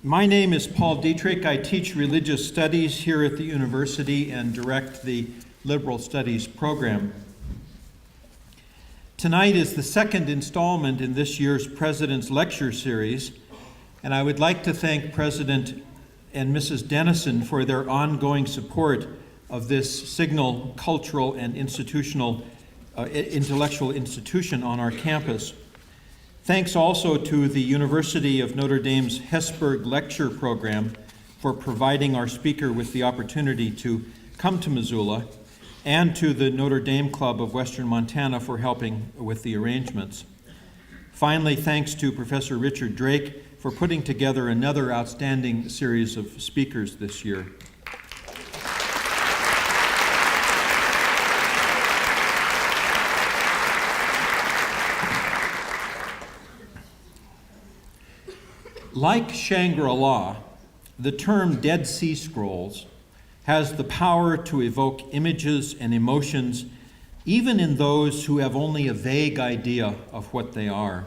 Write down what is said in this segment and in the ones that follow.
My name is Paul Dietrich. I teach religious studies here at the university and direct the liberal studies program. Tonight is the second installment in this year's President's Lecture Series, and I would like to thank President and Mrs. Dennison for their ongoing support of this signal cultural and intellectual institution on our campus. Thanks also to the University of Notre Dame's Hesburgh Lecture Program for providing our speaker with the opportunity to come to Missoula, and to the Notre Dame Club of Western Montana for helping with the arrangements. Finally, thanks to Professor Richard Drake for putting together another outstanding series of speakers this year. Like Shangri-La, the term Dead Sea Scrolls has the power to evoke images and emotions even in those who have only a vague idea of what they are.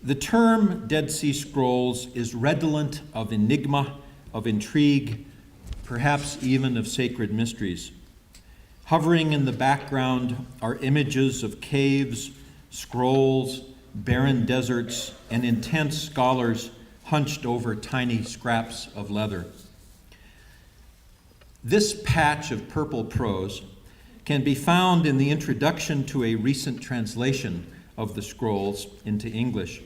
The term Dead Sea Scrolls is redolent of enigma, of intrigue, perhaps even of sacred mysteries. Hovering in the background are images of caves, scrolls, barren deserts, and intense scholars hunched over tiny scraps of leather. This patch of purple prose can be found in the introduction to a recent translation of the scrolls into English.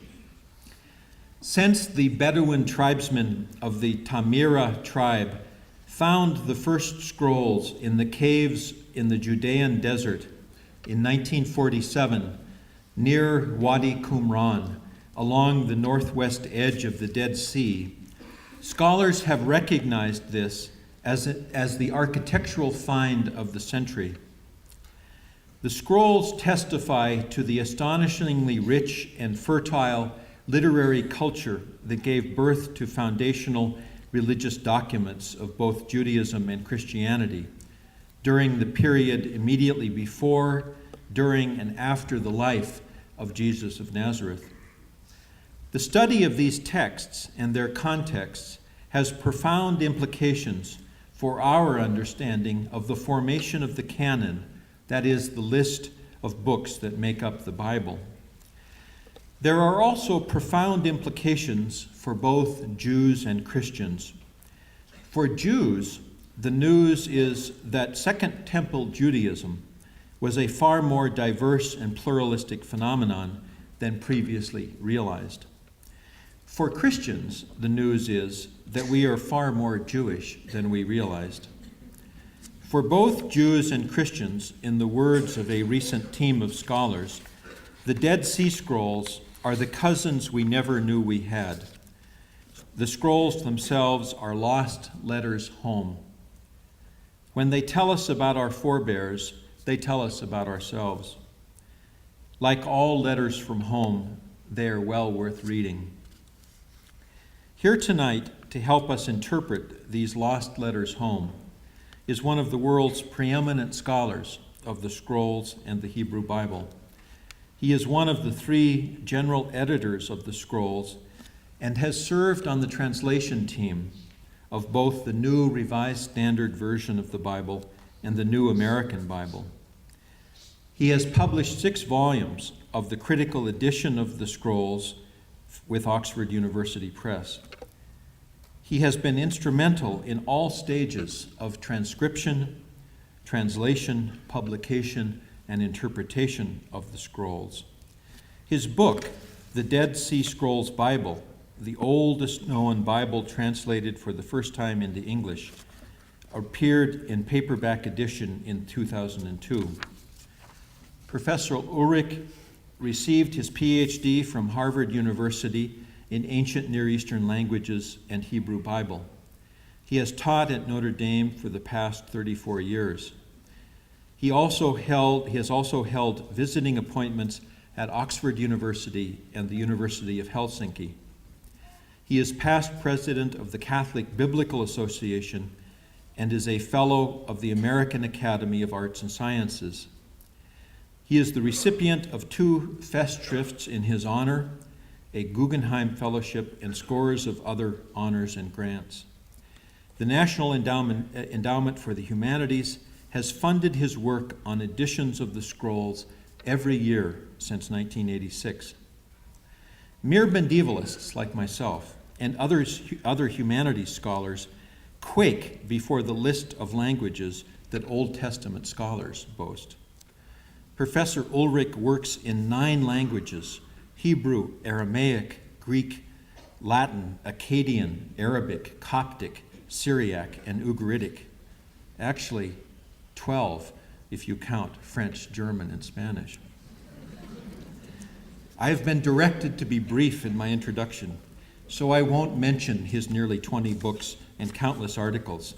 Since the Bedouin tribesmen of the Tamira tribe found the first scrolls in the caves in the Judean desert in 1947, near Wadi Qumran, along the northwest edge of the Dead Sea, scholars have recognized this as the architectural find of the century. The scrolls testify to the astonishingly rich and fertile literary culture that gave birth to foundational religious documents of both Judaism and Christianity during the period immediately before, during, and after the life of Jesus of Nazareth. The study of these texts and their contexts has profound implications for our understanding of the formation of the canon, that is, the list of books that make up the Bible. There are also profound implications for both Jews and Christians. For Jews, the news is that Second Temple Judaism was a far more diverse and pluralistic phenomenon than previously realized. For Christians, the news is that we are far more Jewish than we realized. For both Jews and Christians, in the words of a recent team of scholars, the Dead Sea Scrolls are the cousins we never knew we had. The scrolls themselves are lost letters home. When they tell us about our forebears, they tell us about ourselves. Like all letters from home, they are well worth reading. Here tonight, to help us interpret these lost letters home, is one of the world's preeminent scholars of the scrolls and the Hebrew Bible. He is one of the 3 general editors of the scrolls and has served on the translation team of both the New Revised Standard Version of the Bible and the New American Bible. He has published 6 volumes of the critical edition of the scrolls with Oxford University Press. He has been instrumental in all stages of transcription, translation, publication, and interpretation of the scrolls. His book, The Dead Sea Scrolls Bible, the oldest known Bible translated for the first time into English, appeared in paperback edition in 2002. Professor Ulrich received his PhD from Harvard University in ancient Near Eastern languages and Hebrew Bible. He has taught at Notre Dame for the past 34 years. He has also held visiting appointments at Oxford University and the University of Helsinki. He is past president of the Catholic Biblical Association and is a fellow of the American Academy of Arts and Sciences. He is the recipient of 2 Festschrifts in his honor, a Guggenheim Fellowship, and scores of other honors and grants. The National Endowment for the Humanities has funded his work on editions of the scrolls every year since 1986. Mere medievalists like myself and other humanities scholars quake before the list of languages that Old Testament scholars boast. Professor Ulrich works in 9 languages: Hebrew, Aramaic, Greek, Latin, Akkadian, Arabic, Coptic, Syriac, and Ugaritic. Actually, 12 if you count French, German, and Spanish. I have been directed to be brief in my introduction, so I won't mention his nearly 20 books and countless articles,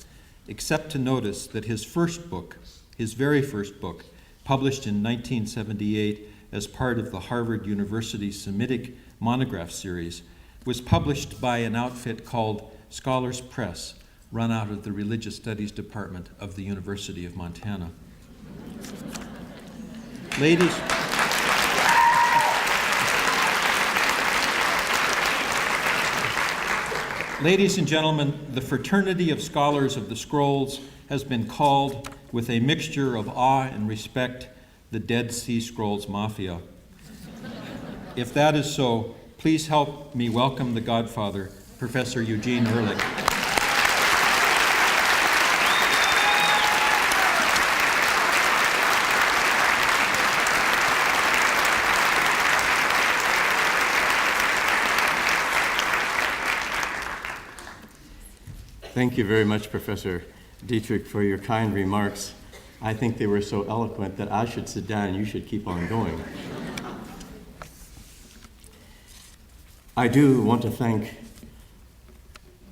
except to notice that his very first book, published in 1978 as part of the Harvard University Semitic Monograph Series, was published by an outfit called Scholars Press, run out of the Religious Studies Department of the University of Montana. Ladies and gentlemen, the fraternity of scholars of the scrolls has been called, with a mixture of awe and respect, the Dead Sea Scrolls Mafia. If that is so, please help me welcome the Godfather, Professor Eugene Ehrlich. Thank you very much, Professor Dietrich, for your kind remarks. I think they were so eloquent that I should sit down and you should keep on going. I do want to thank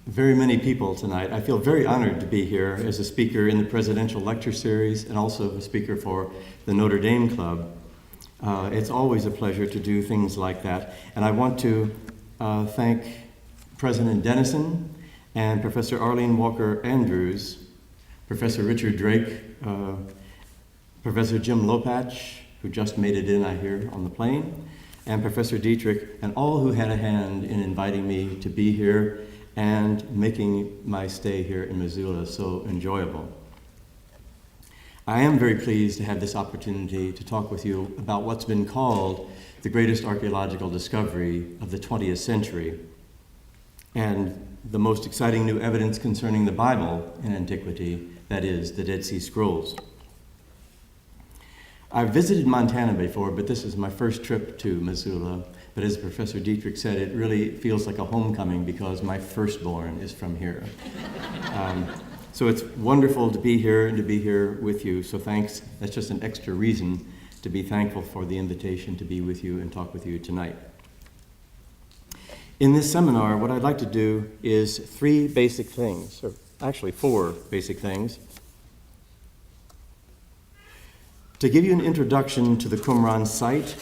very many people tonight. I feel very honored to be here as a speaker in the Presidential Lecture Series and also a speaker for the Notre Dame Club. It's always a pleasure to do things like that. And I want to thank President Dennison and Professor Arlene Walker Andrews, Professor Richard Drake, Professor Jim Lopatch, who just made it in, I hear, on the plane, and Professor Dietrich, and all who had a hand in inviting me to be here and making my stay here in Missoula so enjoyable. I am very pleased to have this opportunity to talk with you about what's been called the greatest archaeological discovery of the 20th century, and the most exciting new evidence concerning the Bible in antiquity, that is, the Dead Sea Scrolls. I've visited Montana before, but this is my first trip to Missoula. But as Professor Dietrich said, it really feels like a homecoming because my firstborn is from here. So it's wonderful to be here and to be here with you. So thanks. That's just an extra reason to be thankful for the invitation to be with you and talk with you tonight. In this seminar, what I'd like to do is 3 basic things, or actually 4 basic things. To give you an introduction to the Qumran site,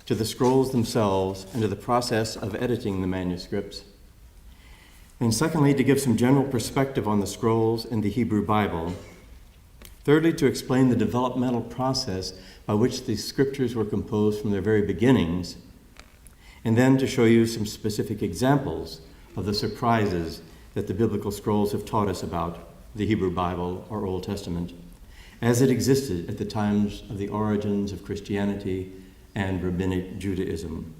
to the scrolls themselves, and to the process of editing the manuscripts. And secondly, to give some general perspective on the scrolls and the Hebrew Bible. Thirdly, to explain the developmental process by which the scriptures were composed from their very beginnings. And then to show you some specific examples of the surprises that the biblical scrolls have taught us about the Hebrew Bible or Old Testament, as it existed at the times of the origins of Christianity and Rabbinic Judaism.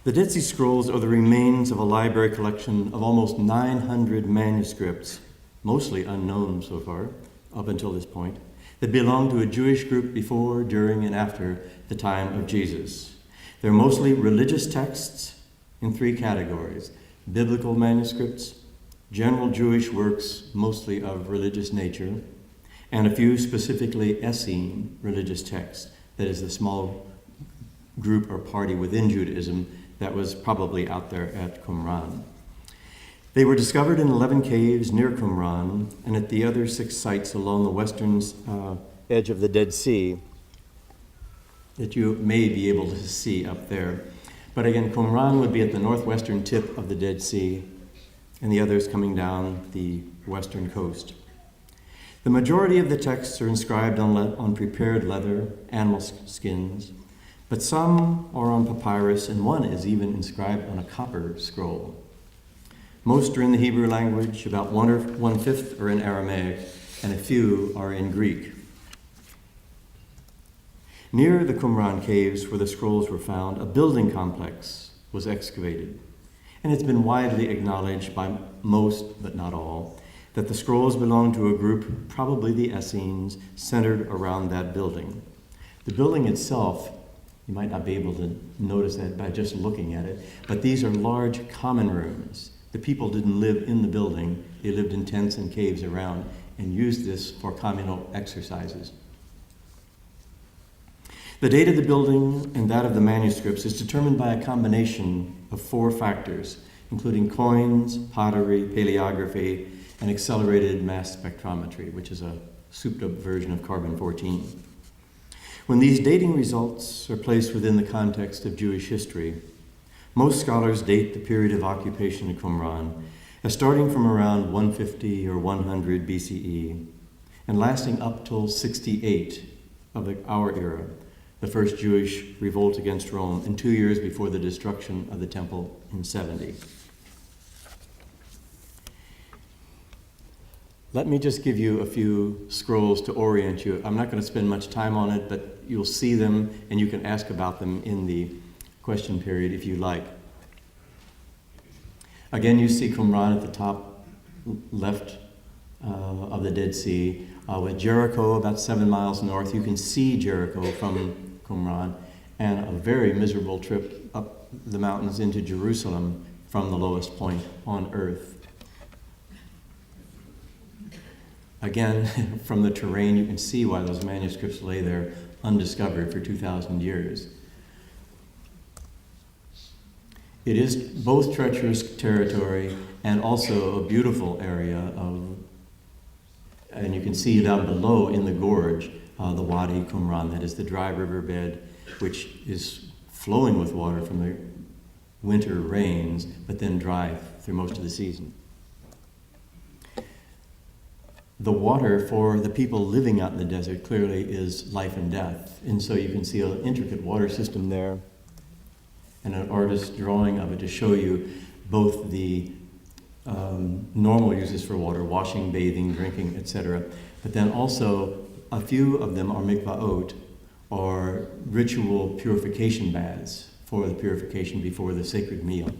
The Dead Sea Scrolls are the remains of a library collection of almost 900 manuscripts, mostly unknown so far, up until this point, that belonged to a Jewish group before, during, and after the time of Jesus. They're mostly religious texts in 3 categories: biblical manuscripts, general Jewish works, mostly of religious nature, and a few specifically Essene religious texts, that is the small group or party within Judaism that was probably out there at Qumran. They were discovered in 11 caves near Qumran and at the other 6 sites along the western edge of the Dead Sea that you may be able to see up there. But again, Qumran would be at the northwestern tip of the Dead Sea, and the others coming down the western coast. The majority of the texts are inscribed on prepared leather, animal skins, but some are on papyrus, and one is even inscribed on a copper scroll. Most are in the Hebrew language, about 1/5 are in Aramaic, and a few are in Greek. Near the Qumran caves where the scrolls were found, a building complex was excavated. And it's been widely acknowledged by most, but not all, that the scrolls belong to a group, probably the Essenes, centered around that building. The building itself, you might not be able to notice that by just looking at it, but these are large common rooms. The people didn't live in the building, they lived in tents and caves around and used this for communal exercises. The date of the building and that of the manuscripts is determined by a combination of 4 factors, including coins, pottery, paleography, and accelerated mass spectrometry, which is a souped-up version of carbon-14. When these dating results are placed within the context of Jewish history, most scholars date the period of occupation of Qumran as starting from around 150 or 100 BCE and lasting up till 68 of our era, the first Jewish revolt against Rome, and 2 years before the destruction of the temple in 70. Let me just give you a few scrolls to orient you. I'm not going to spend much time on it, but you'll see them and you can ask about them in the question period if you like. Again, you see Qumran at the top left of the Dead Sea, with Jericho about 7 miles north. You can see Jericho from Qumran, and a very miserable trip up the mountains into Jerusalem from the lowest point on earth. Again, from the terrain, you can see why those manuscripts lay there undiscovered for 2,000 years. It is both treacherous territory and also a beautiful area and you can see down below in the gorge, the Wadi Qumran, that is the dry riverbed, which is flowing with water from the winter rains, but then dry through most of the season. The water for the people living out in the desert clearly is life and death, and so you can see an intricate water system there, and an artist's drawing of it to show you both the normal uses for water, washing, bathing, drinking, etc. But then also a few of them are mikvaot, or ritual purification baths for the purification before the sacred meal.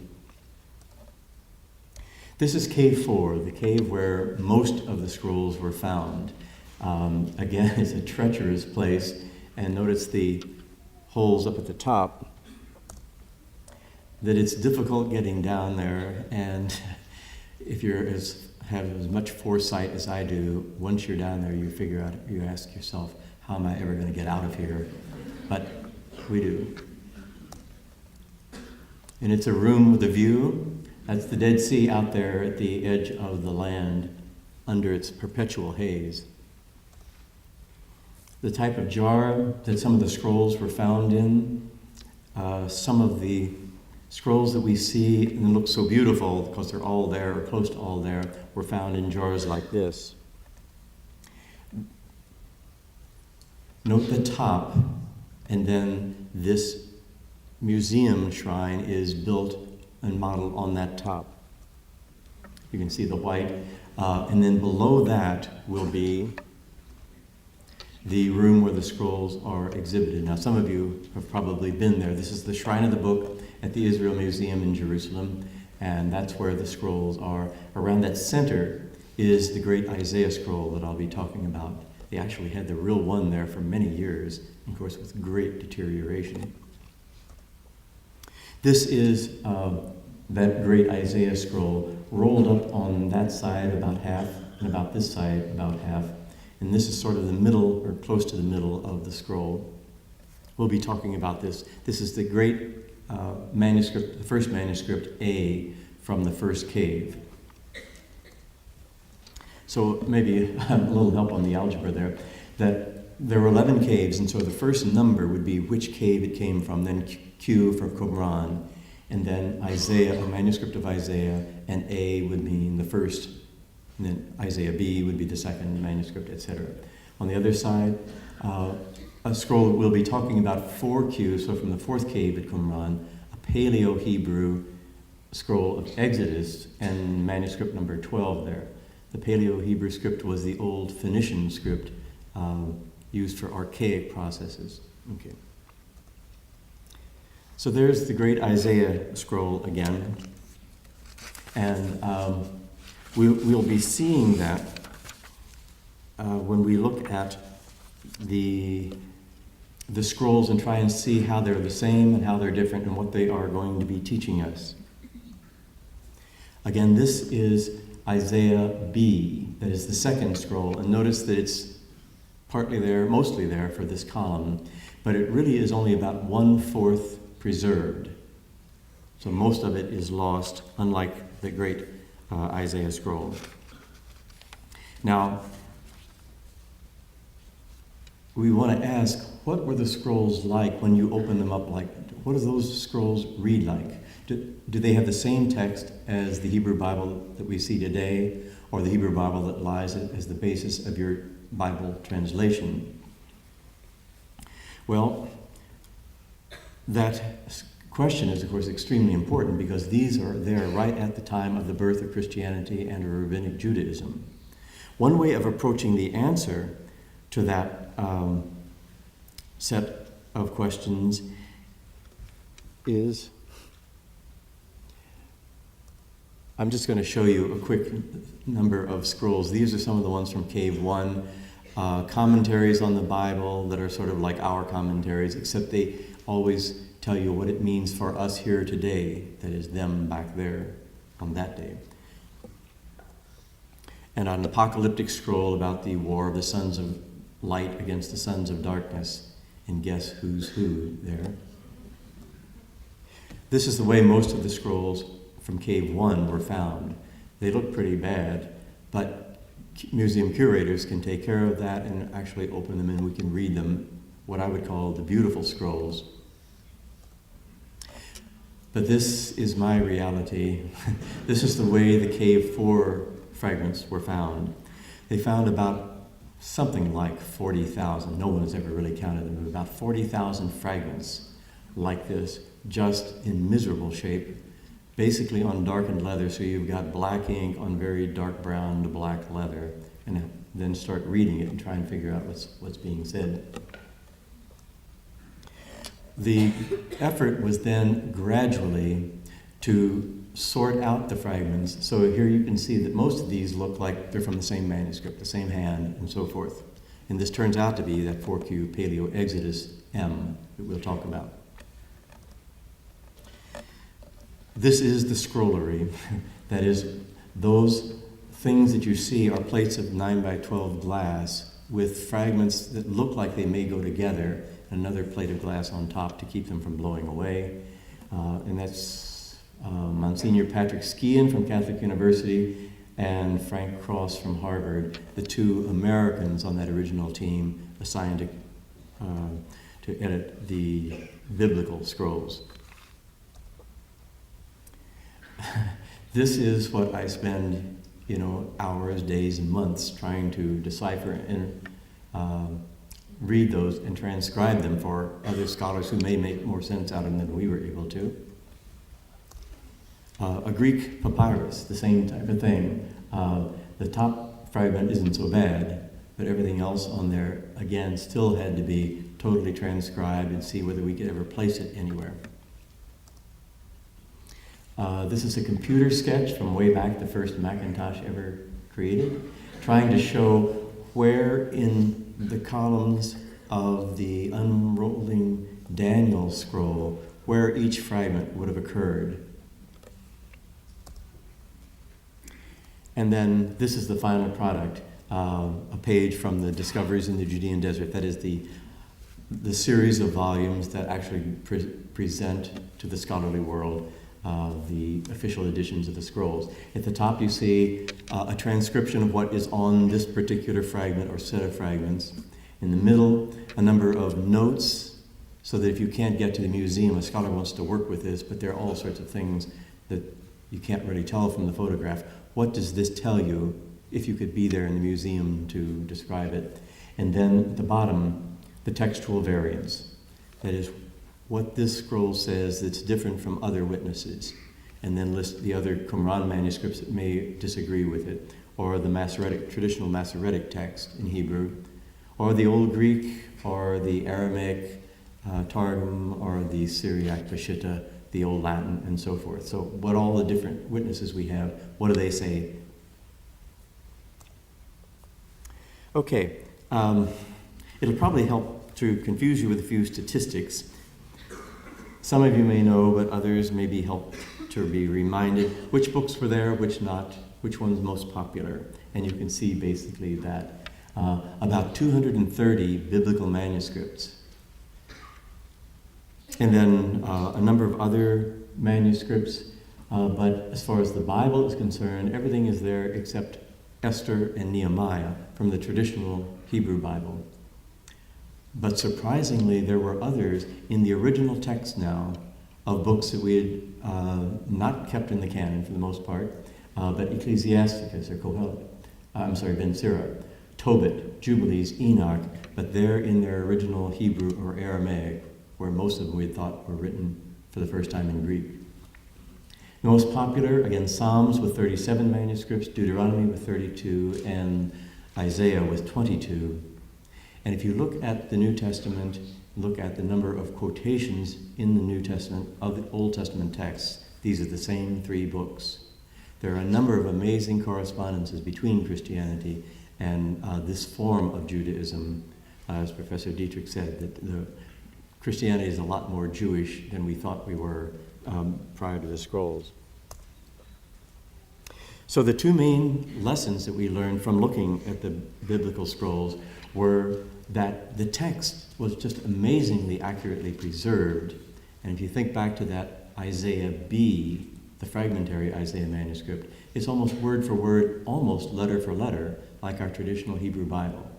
This is Cave 4, the cave where most of the scrolls were found. Again, it's a treacherous place, and notice the holes up at the top, that it's difficult getting down there, and if you have as much foresight as I do, once you're down there, you ask yourself, how am I ever going to get out of here? But we do. And it's a room with a view. That's the Dead Sea out there at the edge of the land under its perpetual haze. The type of jar that some of the scrolls were found in, some of the scrolls that we see and look so beautiful because they're all there or close to all there were found in jars like this. Note the top, and then this museum shrine is built and modeled on that top. You can see the white, and then below that will be the room where the scrolls are exhibited. Now, some of you have probably been there. This is the Shrine of the Book at the Israel Museum in Jerusalem, and that's where the scrolls are. Around that center is the great Isaiah scroll that I'll be talking about. They actually had the real one there for many years, of course, with great deterioration. This is that great Isaiah scroll rolled up on that side about half, and about this side about half. And this is sort of the middle, or close to the middle of the scroll. We'll be talking about this. This is the great manuscript, the first manuscript A from the first cave. So maybe a little help on the algebra there, that there were 11 caves, and so the first number would be which cave it came from, then Q for Qumran, and then Isaiah, a manuscript of Isaiah, and A would mean the first, and then Isaiah B would be the second manuscript, etc. On the other side, a scroll we'll be talking about 4Q, so from the fourth cave at Qumran, a Paleo-Hebrew scroll of Exodus, and manuscript number 12 there. The Paleo-Hebrew script was the old Phoenician script used for archaic processes. Okay. So there's the great Isaiah scroll again. And we'll be seeing that when we look at the scrolls and try and see how they're the same and how they're different and what they are going to be teaching us. Again, this is Isaiah B, that is the second scroll, and notice that it's partly there, mostly there for this column, but it really is only about 1/4 preserved. So most of it is lost, unlike the great Isaiah scroll. Now, we want to ask, what were the scrolls like when you open them up? Like, what do those scrolls read like? Do they have the same text as the Hebrew Bible that we see today, or the Hebrew Bible that lies as the basis of your Bible translation? Well, that question is, of course, extremely important because these are there right at the time of the birth of Christianity and of Rabbinic Judaism. One way of approaching the answer to that set of questions is, I'm just going to show you a quick number of scrolls. These are some of the ones from Cave 1. Commentaries on the Bible that are sort of like our commentaries, except they always tell you what it means for us here today, that is them back there on that day. And an apocalyptic scroll about the war of the sons of light against the sons of darkness, and guess who's who there. This is the way most of the scrolls from Cave 1 were found. They look pretty bad, but museum curators can take care of that and actually open them and we can read them, what I would call the beautiful scrolls. But this is my reality. This is the way the Cave 4 fragments were found. They found about something like 40,000. No one has ever really counted them, but about 40,000 fragments like this, just in miserable shape, basically on darkened leather, so you've got black ink on very dark brown to black leather, and then start reading it and try and figure out what's being said. The effort was then gradually to sort out the fragments. So here you can see that most of these look like they're from the same manuscript, the same hand, and so forth. And this turns out to be that 4Q Paleo Exodus M that we'll talk about. This is the scrollery. That is, those things that you see are plates of 9x12 glass with fragments that look like they may go together, and another plate of glass on top to keep them from blowing away. And that's Monsignor Patrick Skian from Catholic University and Frank Cross from Harvard, the two Americans on that original team assigned to edit the biblical scrolls. This is what I spend, hours, days, and months trying to decipher and read those and transcribe them for other scholars who may make more sense out of them than we were able to. A Greek papyrus, the same type of thing. The top fragment isn't so bad, but everything else on there, again, still had to be totally transcribed and see whether we could ever place it anywhere. This is a computer sketch from way back, the first Macintosh ever created, trying to show where in the columns of the unrolling Daniel scroll, where each fragment would have occurred. And then this is the final product, a page from the Discoveries in the Judean Desert. That is the the series of volumes that actually present to the scholarly world the official editions of the scrolls. At the top you see a transcription of what is on this particular fragment or set of fragments. In the middle, a number of notes, so that if you can't get to the museum, a scholar wants to work with this, but there are all sorts of things that you can't really tell from the photograph. What does this tell you if you could be there in the museum to describe it? And then at the bottom, the textual variants. That is, what this scroll says that's different from other witnesses. And then list the other Qumran manuscripts that may disagree with it, or the traditional Masoretic text in Hebrew, or the Old Greek, or the Aramaic Targum, or the Syriac Peshitta, the Old Latin, and so forth. So what all the different witnesses we have, what do they say? Okay, it'll probably help to confuse you with a few statistics. Some of you may know, but others may be helped to be reminded which books were there, which not, which one's most popular. And you can see basically that about 230 biblical manuscripts. And then a number of other manuscripts, but as far as the Bible is concerned, everything is there except Esther and Nehemiah from the traditional Hebrew Bible. But surprisingly, there were others in the original text now of books that we had not kept in the canon for the most part, but Ecclesiasticus or Ben Sirach, Tobit, Jubilees, Enoch, but they're in their original Hebrew or Aramaic, where most of them we had thought were written for the first time in Greek. The most popular, again, Psalms with 37 manuscripts, Deuteronomy with 32, and Isaiah with 22. And if you look at the New Testament, look at the number of quotations in the New Testament of the Old Testament texts, these are the same three books. There are a number of amazing correspondences between Christianity and this form of Judaism. As Professor Dietrich said, that Christianity is a lot more Jewish than we thought we were prior to the scrolls. So the two main lessons that we learned from looking at the biblical scrolls were that the text was just amazingly accurately preserved. And if you think back to that Isaiah B, the fragmentary Isaiah manuscript, it's almost word for word, almost letter for letter, like our traditional Hebrew Bible.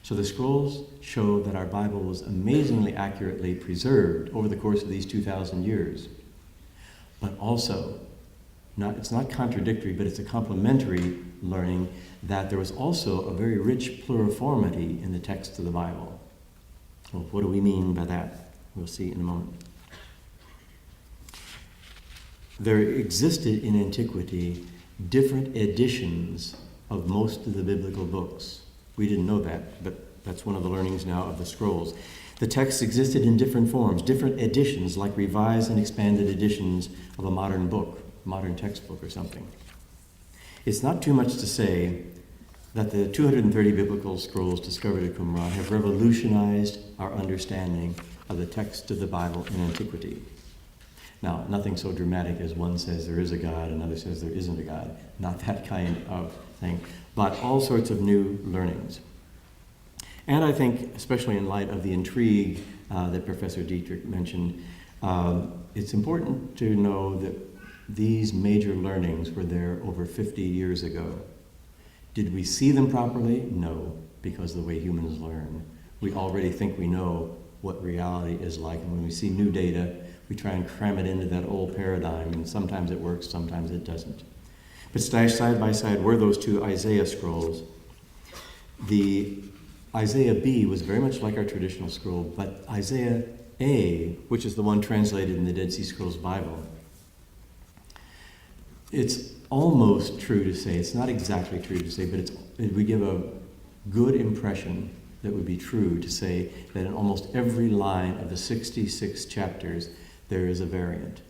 So the scrolls show that our Bible was amazingly accurately preserved over the course of these 2,000 years. But also, it's not contradictory, but it's a complementary learning that there was also a very rich pluriformity in the text of the Bible. Well, what do we mean by that? We'll see in a moment. There existed in antiquity different editions of most of the biblical books. We didn't know that, but that's one of the learnings now of the scrolls. The text existed in different forms, different editions, like revised and expanded editions of a modern book, modern textbook or something. It's not too much to say that the 230 biblical scrolls discovered at Qumran have revolutionized our understanding of the text of the Bible in antiquity. Now, nothing so dramatic as one says there is a God, another says there isn't a God. Not that kind of thing, but all sorts of new learnings. And I think, especially in light of the intrigue that Professor Dietrich mentioned, it's important to know that these major learnings were there over 50 years ago. Did we see them properly? No, because of the way humans learn. We already think we know what reality is like, and when we see new data, we try and cram it into that old paradigm, and sometimes it works, sometimes it doesn't. But stashed side by side were those two Isaiah scrolls. The Isaiah B was very much like our traditional scroll, but Isaiah A, which is the one translated in the Dead Sea Scrolls Bible, it's almost true to say, it's not exactly true to say, but it would give a good impression that would be true to say that in almost every line of the 66 chapters, there is a variant.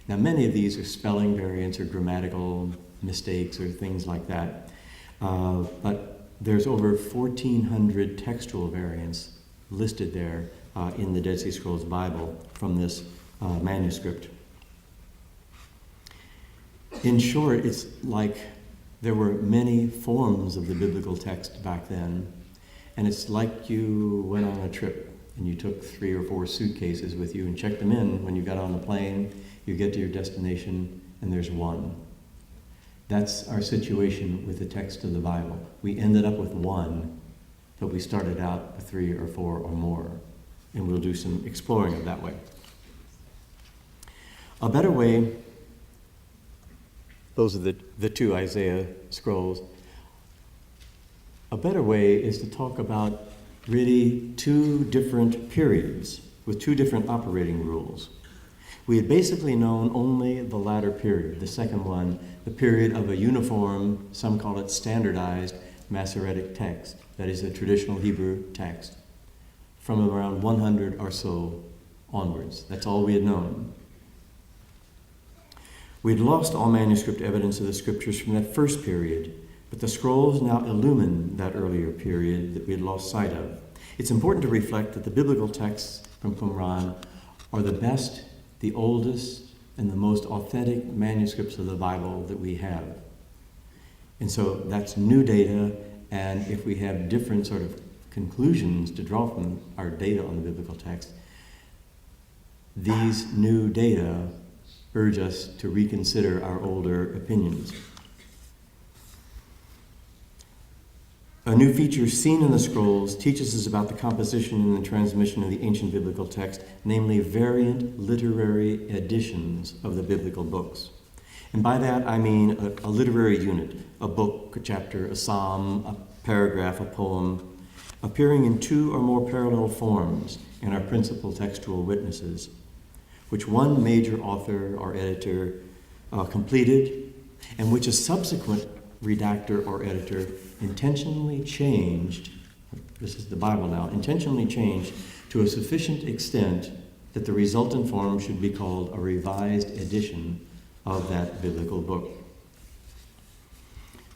Now, many of these are spelling variants or grammatical mistakes or things like that, but there's over 1,400 textual variants listed there in the Dead Sea Scrolls Bible from this manuscript. In short, it's like there were many forms of the biblical text back then, and it's like you went on a trip and you took 3 or 4 suitcases with you and checked them in when you got on the plane, you get to your destination, and there's one. That's our situation with the text of the Bible. We ended up with one, but we started out with 3 or 4 or more, and we'll do some exploring of that way. A better way, those are the 2 Isaiah scrolls. A better way is to talk about really 2 different periods with 2 different operating rules. We had basically known only the latter period, the second one, the period of a uniform, some call it standardized, Masoretic text, that is a traditional Hebrew text, from around 100 or so onwards. That's all we had known. We'd lost all manuscript evidence of the scriptures from that first period, but the scrolls now illumine that earlier period that we had lost sight of. It's important to reflect that the biblical texts from Qumran are the best, the oldest, and the most authentic manuscripts of the Bible that we have. And so that's new data, and if we have different sort of conclusions to draw from our data on the biblical text, these new data urge us to reconsider our older opinions. A new feature seen in the scrolls teaches us about the composition and the transmission of the ancient biblical text, namely variant literary editions of the biblical books. And by that I mean a literary unit, a book, a chapter, a psalm, a paragraph, a poem, appearing in 2 or more parallel forms in our principal textual witnesses, which one major author or editor completed, and which a subsequent redactor or editor intentionally changed, this is the Bible now, intentionally changed to a sufficient extent that the resultant form should be called a revised edition of that biblical book.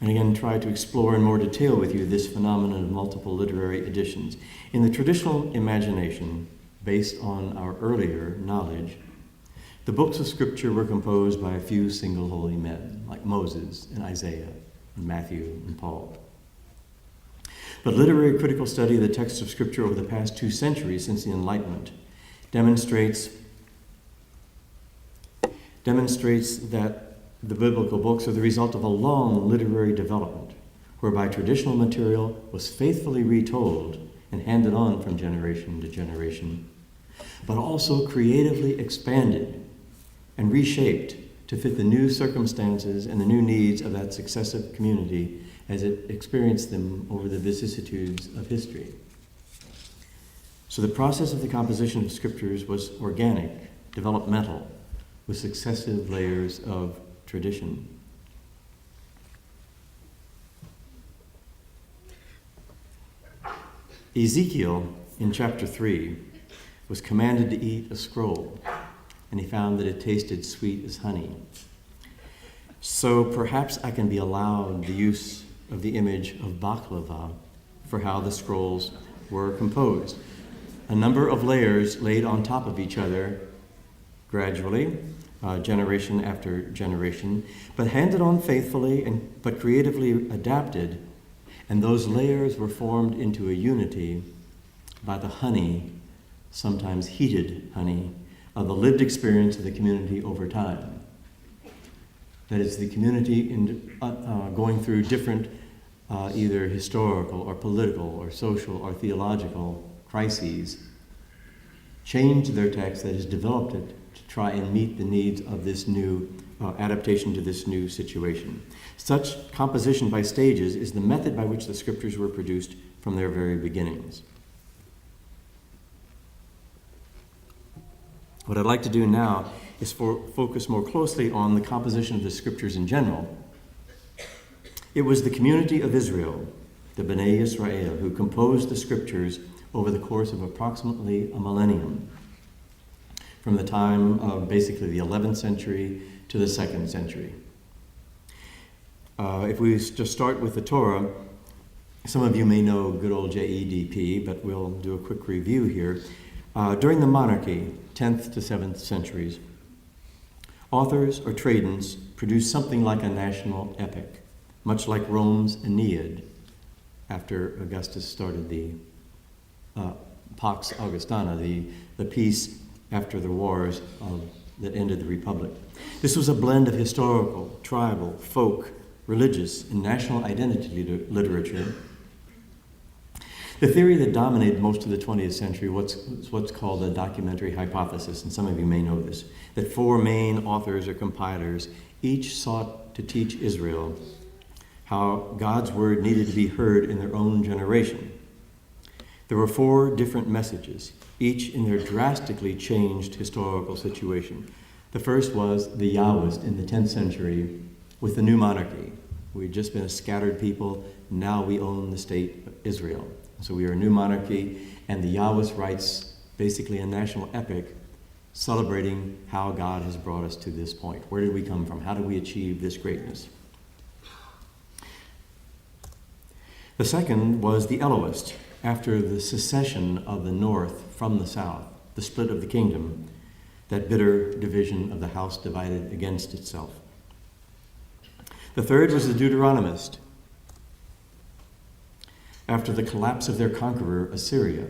And again, try to explore in more detail with you this phenomenon of multiple literary editions. In the traditional imagination, based on our earlier knowledge, the books of Scripture were composed by a few single holy men, like Moses and Isaiah and Matthew and Paul. But literary critical study of the text of Scripture over the past 2 centuries since the Enlightenment demonstrates that the biblical books are the result of a long literary development, whereby traditional material was faithfully retold and handed on from generation to generation, but also creatively expanded and reshaped to fit the new circumstances and the new needs of that successive community as it experienced them over the vicissitudes of history. So the process of the composition of scriptures was organic, developmental, with successive layers of tradition. Ezekiel, in chapter 3, was commanded to eat a scroll, and he found that it tasted sweet as honey. So perhaps I can be allowed the use of the image of baklava for how the scrolls were composed. A number of layers laid on top of each other gradually, generation after generation, but handed on faithfully but creatively adapted, and those layers were formed into a unity by the honey, sometimes heated honey, of the lived experience of the community over time. That is, the community going through different either historical or political or social or theological crises, changed their text, that is, developed it to try and meet the needs of this new adaptation to this new situation. Such composition by stages is the method by which the scriptures were produced from their very beginnings. What I'd like to do now is focus more closely on the composition of the scriptures in general. It was the community of Israel, the Bnei Israel, who composed the scriptures over the course of approximately a millennium, from the time of basically the 11th century to the 2nd century. If we just start with the Torah, some of you may know good old JEDP, but we'll do a quick review here. During the monarchy, 10th to 7th centuries, authors or tradents produced something like a national epic, much like Rome's Aeneid after Augustus started the Pax Augustana, the peace after the wars that ended the Republic. This was a blend of historical, tribal, folk, religious, and national identity literature. The theory that dominated most of the 20th century was what's called the documentary hypothesis, and some of you may know this, that four main authors or compilers each sought to teach Israel how God's word needed to be heard in their own generation. There were four different messages, each in their drastically changed historical situation. The first was the Yahwist in the 10th century with the new monarchy. We'd just been a scattered people, now we own the state of Israel. So we are a new monarchy, and the Yahwist writes basically a national epic celebrating how God has brought us to this point. Where did we come from? How did we achieve this greatness? The second was the Elohist, after the secession of the north from the south, the split of the kingdom, that bitter division of the house divided against itself. The third was the Deuteronomist, after the collapse of their conqueror, Assyria,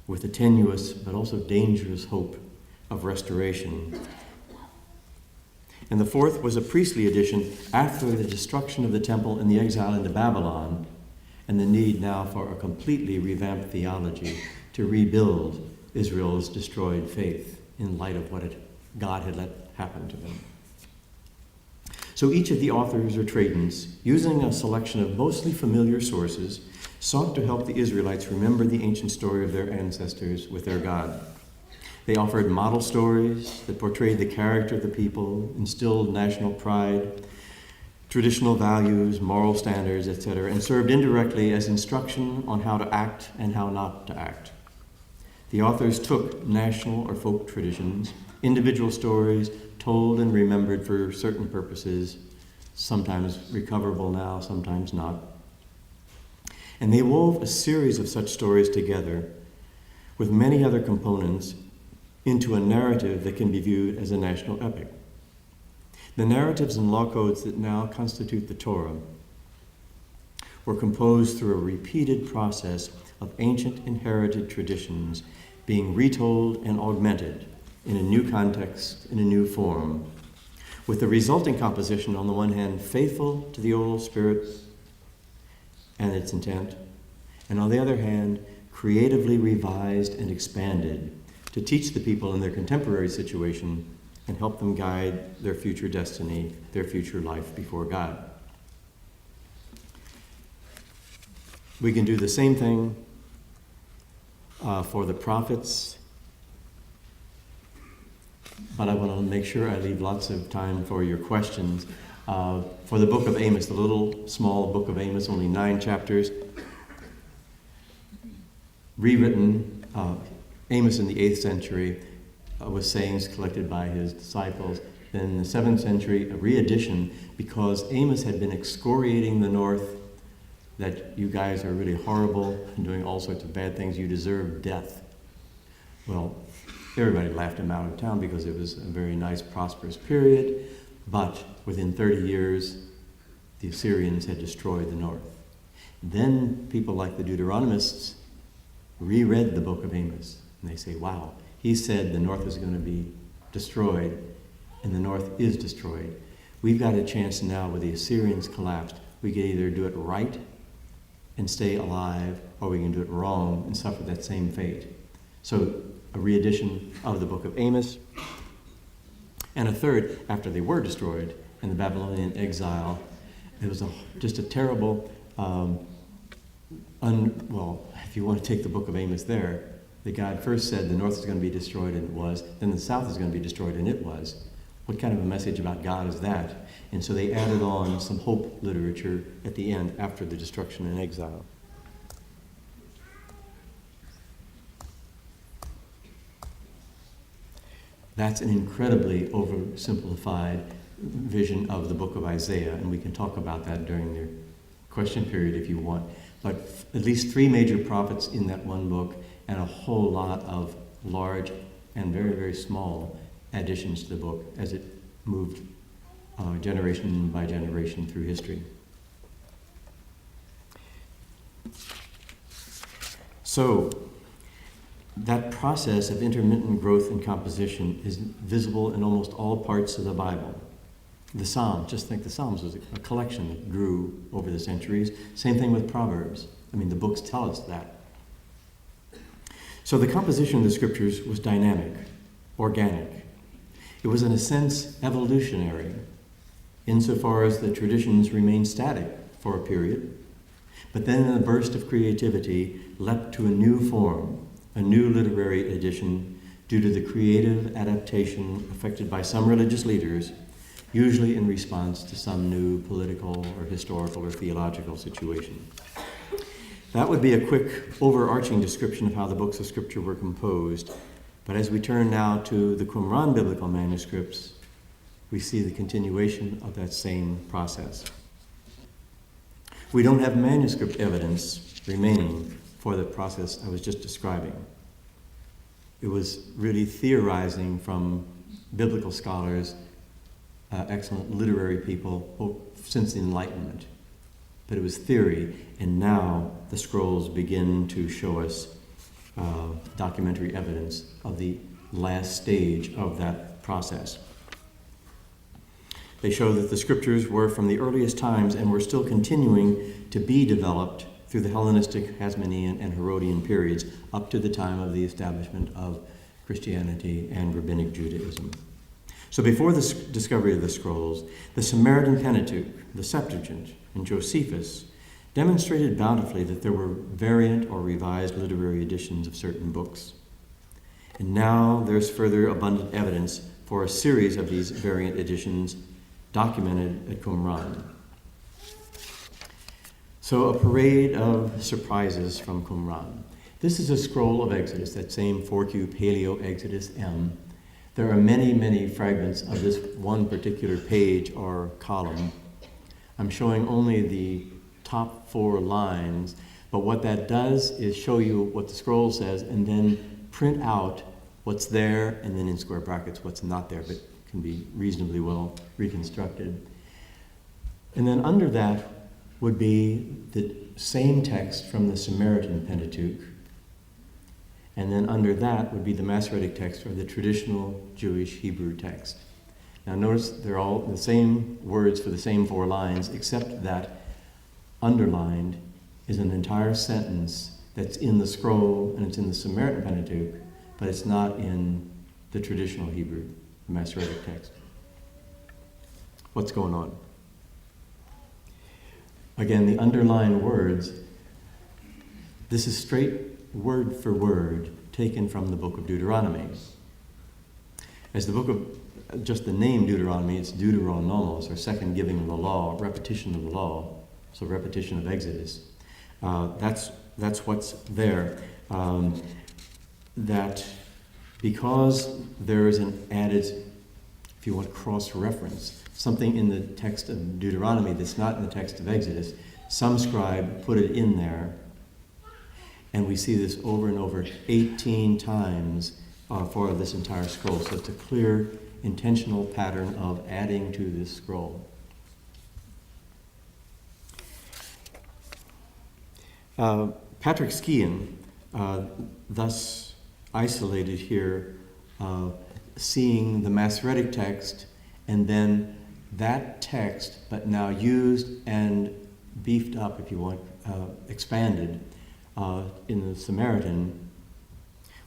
with a tenuous but also dangerous hope of restoration. And the fourth was a priestly edition after the destruction of the temple and the exile into Babylon, and the need now for a completely revamped theology to rebuild Israel's destroyed faith in light of what God had let happen to them. So each of the authors or tradents, using a selection of mostly familiar sources, sought to help the Israelites remember the ancient story of their ancestors with their God. They offered model stories that portrayed the character of the people, instilled national pride, traditional values, moral standards, etc., and served indirectly as instruction on how to act and how not to act. The authors took national or folk traditions, individual stories told and remembered for certain purposes, sometimes recoverable now, sometimes not. And they wove a series of such stories together with many other components into a narrative that can be viewed as a national epic. The narratives and law codes that now constitute the Torah were composed through a repeated process of ancient inherited traditions being retold and augmented in a new context, in a new form, with the resulting composition, on the one hand, faithful to the oral spirit and its intent, and on the other hand, creatively revised and expanded to teach the people in their contemporary situation and help them guide their future destiny, their future life before God. We can do the same thing for the prophets, but I want to make sure I leave lots of time for your questions. For the book of Amos, the little small book of Amos, only 9 chapters, rewritten, Amos in the 8th century with sayings collected by his disciples. Then in the 7th century, a re-edition, because Amos had been excoriating the north, that you guys are really horrible and doing all sorts of bad things, you deserve death. Well, everybody laughed him out of town because it was a very nice, prosperous period, but within 30 years, the Assyrians had destroyed the north. Then people like the Deuteronomists reread the book of Amos, and they say, wow, he said the north is going to be destroyed, and the north is destroyed. We've got a chance now where the Assyrians collapsed. We can either do it right and stay alive, or we can do it wrong and suffer that same fate. So a re-edition of the book of Amos, and a third after they were destroyed in the Babylonian exile. It was just a terrible, if you want to take the book of Amos there, that God first said the north is going to be destroyed, and it was. Then the south is going to be destroyed, and it was. What kind of a message about God is that? And so they added on some hope literature at the end after the destruction and exile. That's an incredibly oversimplified vision of the book of Isaiah, and we can talk about that during the question period if you want. But at least 3 major prophets in that one book, and a whole lot of large and very, very small additions to the book as it moved generation by generation through history. So, that process of intermittent growth and composition is visible in almost all parts of the Bible. The Psalms, just think the Psalms was a collection that grew over the centuries. Same thing with Proverbs. I mean, the books tell us that. So the composition of the scriptures was dynamic, organic. It was, in a sense, evolutionary, insofar as the traditions remained static for a period, but then in a burst of creativity leapt to a new form, a new literary edition, due to the creative adaptation effected by some religious leaders, usually in response to some new political or historical or theological situation. That would be a quick, overarching description of how the books of Scripture were composed. But as we turn now to the Qumran biblical manuscripts, we see the continuation of that same process. We don't have manuscript evidence remaining for the process I was just describing. It was really theorizing from biblical scholars, excellent literary people since the Enlightenment. But it was theory, and now the scrolls begin to show us documentary evidence of the last stage of that process. They show that the scriptures were from the earliest times and were still continuing to be developed through the Hellenistic, Hasmonean, and Herodian periods up to the time of the establishment of Christianity and Rabbinic Judaism. So before the discovery of the scrolls, the Samaritan Pentateuch, the Septuagint, and Josephus demonstrated bountifully that there were variant or revised literary editions of certain books. And now there's further abundant evidence for a series of these variant editions documented at Qumran. So a parade of surprises from Qumran. This is a scroll of Exodus, that same 4Q Paleo Exodus M. There are many, many fragments of this one particular page or column. I'm showing only the top 4 lines, but what that does is show you what the scroll says and then print out what's there and then in square brackets what's not there, but can be reasonably well reconstructed. And then under that would be the same text from the Samaritan Pentateuch. And then under that would be the Masoretic text, or the traditional Jewish Hebrew text. Now notice they're all the same words for the same 4 lines, except that underlined is an entire sentence that's in the scroll, and it's in the Samaritan Pentateuch, but it's not in the traditional Hebrew, the Masoretic text. What's going on? Again, the underlined words, this is straight word for word taken from the book of Deuteronomy. As the book of, just the name Deuteronomy, it's Deuteronomos, or second giving of the law, repetition of the law, so repetition of Exodus. That's what's there. That because there is an added, if you want, cross-reference, something in the text of Deuteronomy that's not in the text of Exodus, some scribe put it in there. And we see this over and over 18 times for this entire scroll. So it's a clear, intentional pattern of adding to this scroll. Patrick Skehan, thus isolated here, seeing the Masoretic text and then that text, but now used and beefed up, if you want, expanded, in the Samaritan.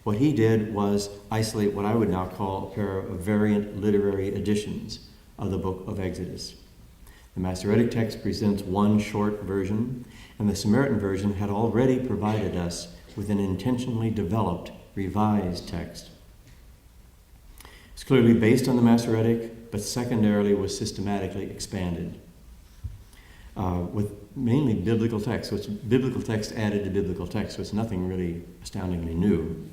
What he did was isolate what I would now call a pair of variant literary editions of the book of Exodus. The Masoretic text presents one short version, and the Samaritan version had already provided us with an intentionally developed, revised text. It's clearly based on the Masoretic, but secondarily was systematically expanded with mainly biblical text. So it's biblical text added to biblical text, so it's nothing really astoundingly new.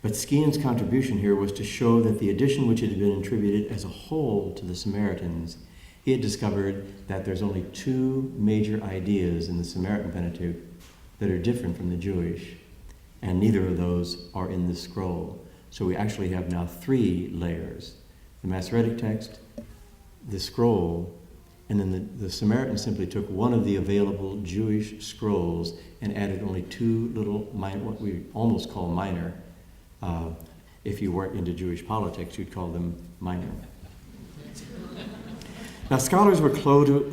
But Skehan's contribution here was to show that the edition which had been attributed as a whole to the Samaritans, he had discovered that there's only 2 major ideas in the Samaritan Pentateuch that are different from the Jewish, and neither of those are in this scroll. So we actually have now 3 layers: the Masoretic text, the scroll, And then the Samaritan simply took one of the available Jewish scrolls and added only two little, what we almost call minor. If you weren't into Jewish politics, you'd call them minor. Now, scholars were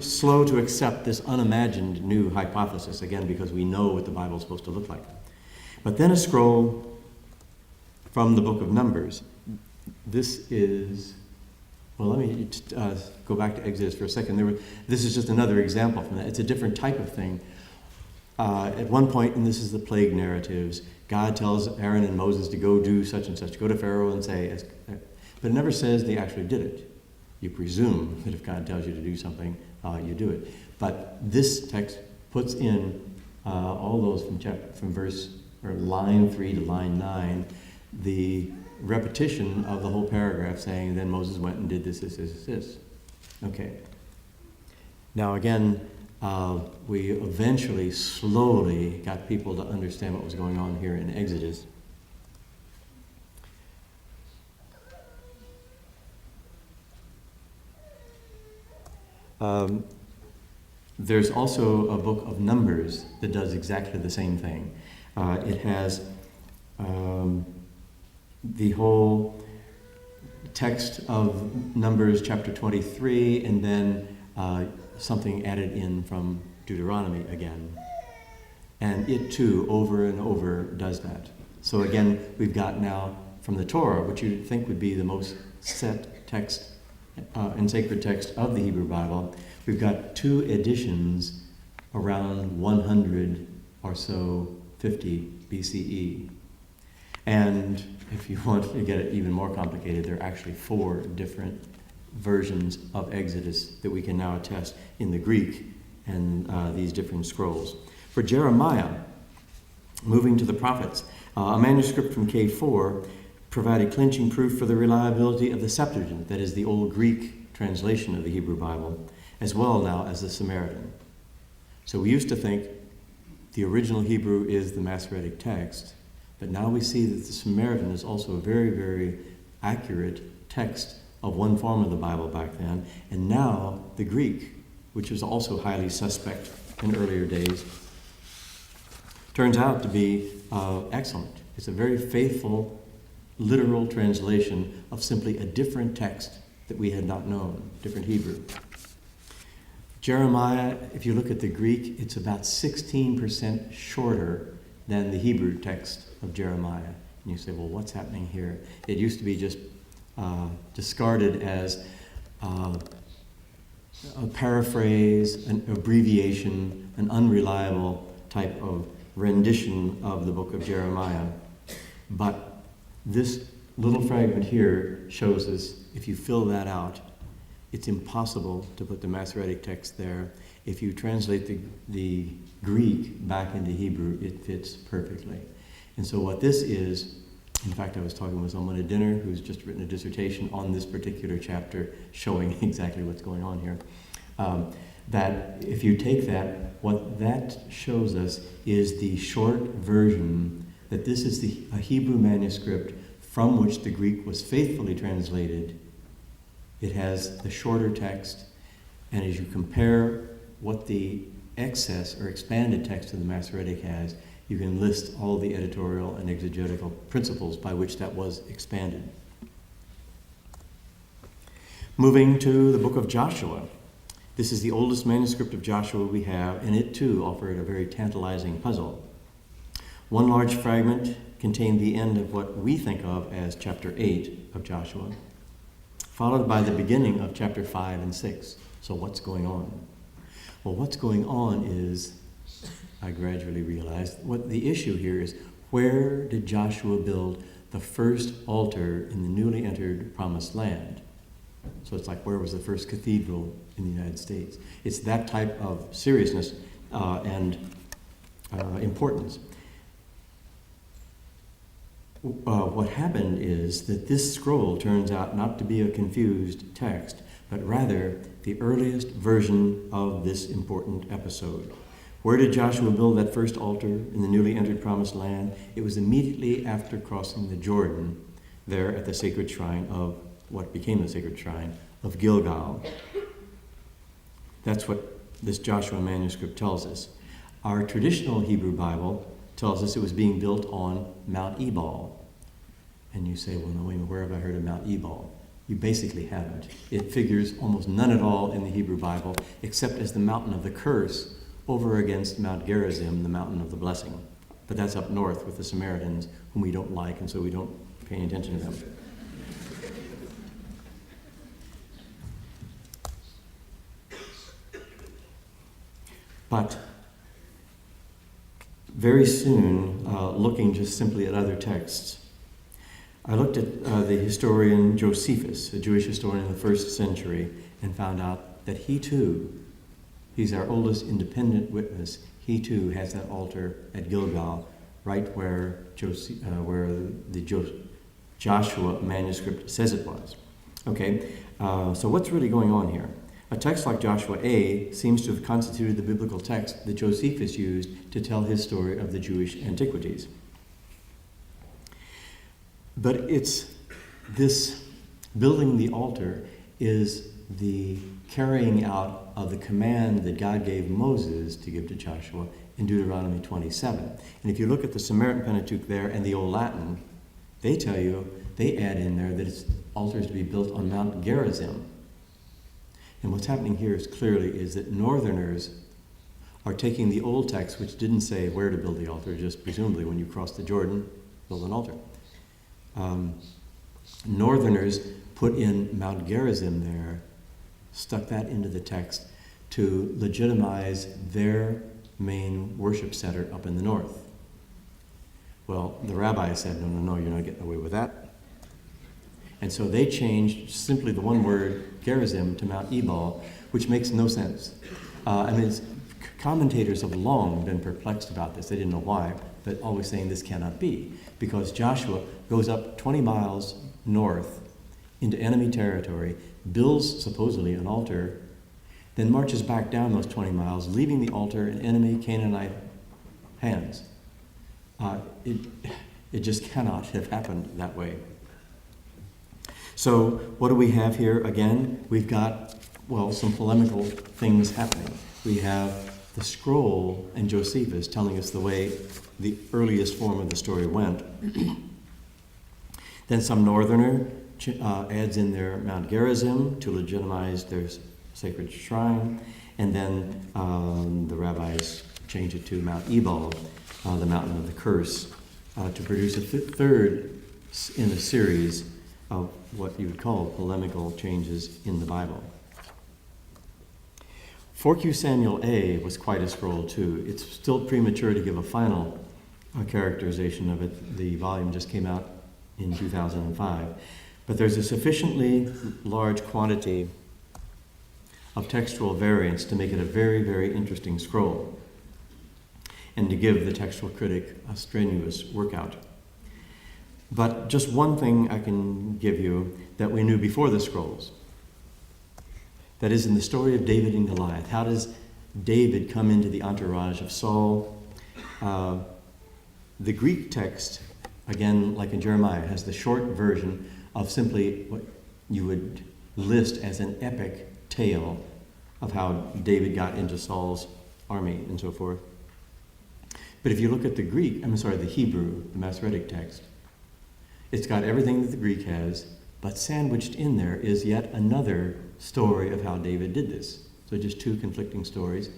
slow to accept this unimagined new hypothesis, again, because we know what the Bible is supposed to look like. But then a scroll from the book of Numbers. This is, well, let me go back to Exodus for a second. This is just another example from that. It's a different type of thing. At one point, and this is the plague narratives, God tells Aaron and Moses to go do such and such, go to Pharaoh and say, but it never says they actually did it. You presume that if God tells you to do something, you do it. But this text puts in all those from verse or line 3 to line 9, the repetition of the whole paragraph saying, then Moses went and did this, this, this, this. Okay. Now again, we eventually, slowly got people to understand what was going on here in Exodus. There's also a book of Numbers that does exactly the same thing. It has the whole text of Numbers chapter 23 and then something added in from Deuteronomy again. And it too, over and over, does that. So again, we've got now from the Torah, which you'd think would be the most set text and sacred text of the Hebrew Bible, we've got two editions around 100 or so, 50 BCE. And if you want to get it even more complicated, there are actually 4 different versions of Exodus that we can now attest in the Greek and these different scrolls. For Jeremiah, moving to the prophets, a manuscript from K4 provided clinching proof for the reliability of the Septuagint, that is the old Greek translation of the Hebrew Bible, as well now as the Samaritan. So we used to think the original Hebrew is the Masoretic text, but now we see that the Samaritan is also a very, very accurate text of one form of the Bible back then, and now the Greek, which was also highly suspect in earlier days, turns out to be excellent. It's a very faithful, literal translation of simply a different text that we had not known, different Hebrew. Jeremiah, if you look at the Greek, it's about 16% shorter than the Hebrew text of Jeremiah. And you say, well, what's happening here? It used to be just discarded as a paraphrase, an abbreviation, an unreliable type of rendition of the book of Jeremiah. But this little fragment here shows us, if you fill that out, it's impossible to put the Masoretic text there. If you translate the Greek back into Hebrew, it fits perfectly. And so what this is, in fact, I was talking with someone at dinner who's just written a dissertation on this particular chapter showing exactly what's going on here. That if you take that, what that shows us is the short version, that this is a Hebrew manuscript from which the Greek was faithfully translated. It has the shorter text, and as you compare what the excess or expanded text of the Masoretic has, you can list all the editorial and exegetical principles by which that was expanded. Moving to the book of Joshua. This is the oldest manuscript of Joshua we have, and it too offered a very tantalizing puzzle. One large fragment contained the end of what we think of as chapter 8 of Joshua, followed by the beginning of chapter 5 and 6. So what's going on? Well, what's going on is, I gradually realized, what the issue here is, where did Joshua build the first altar in the newly entered Promised Land? So it's like, where was the first cathedral in the United States? It's that type of seriousness and importance. What happened is that this scroll turns out not to be a confused text, but rather the earliest version of this important episode. Where did Joshua build that first altar in the newly entered Promised Land? It was immediately after crossing the Jordan, there at the sacred shrine of what became the sacred shrine of Gilgal. That's what this Joshua manuscript tells us. Our traditional Hebrew Bible tells us it was being built on Mount Ebal. And you say, well, no, wait a minute, where have I heard of Mount Ebal? You basically haven't. It figures almost none at all in the Hebrew Bible, except as the mountain of the curse over against Mount Gerizim, the mountain of the blessing. But that's up north with the Samaritans, whom we don't like, and so we don't pay any attention to them. But very soon, looking just simply at other texts, I looked at the historian Josephus, a Jewish historian in the 1st century, and found out that he too, he's our oldest independent witness, he too has that altar at Gilgal, right where the Joshua manuscript says it was. Okay, so what's really going on here? A text like Joshua A seems to have constituted the biblical text that Josephus used to tell his story of the Jewish antiquities. But it's this building the altar is the carrying out of the command that God gave Moses to give to Joshua in Deuteronomy 27. And if you look at the Samaritan Pentateuch there and the Old Latin, they tell you, they add in there that it's altars to be built on Mount Gerizim. And what's happening here is that Northerners are taking the old text, which didn't say where to build the altar, just presumably when you cross the Jordan, build an altar. Northerners put in Mount Gerizim there, stuck that into the text to legitimize their main worship center up in the north. Well, the rabbi said, no, you're not getting away with that. And so they changed simply the one word, Gerizim, to Mount Ebal, which makes no sense. Commentators have long been perplexed about this. They didn't know why, but always saying this cannot be, because Joshua goes up 20 miles north into enemy territory, builds supposedly an altar, then marches back down those 20 miles, leaving the altar in enemy Canaanite hands. It just cannot have happened that way. So what do we have here? Again, we've got, some polemical things happening. We have the scroll and Josephus telling us the way the earliest form of the story went. Then some northerner adds in their Mount Gerizim to legitimize their sacred shrine, and then the rabbis change it to Mount Ebal, the mountain of the curse, to produce a third in a series of what you would call polemical changes in the Bible. 4Q Samuel A was quite a scroll too. It's still premature to give a final characterization of it. The volume just came out in 2005. But there's a sufficiently large quantity of textual variants to make it a very, very interesting scroll, and to give the textual critic a strenuous workout. But just one thing I can give you that we knew before the scrolls. That is, in the story of David and Goliath. How does David come into the entourage of Saul? The Greek text, again, like in Jeremiah, has the short version of simply what you would list as an epic tale of how David got into Saul's army and so forth. But if you look at the Hebrew, the Masoretic text, it's got everything that the Greek has, but sandwiched in there is yet another story of how David did this. So just two conflicting stories,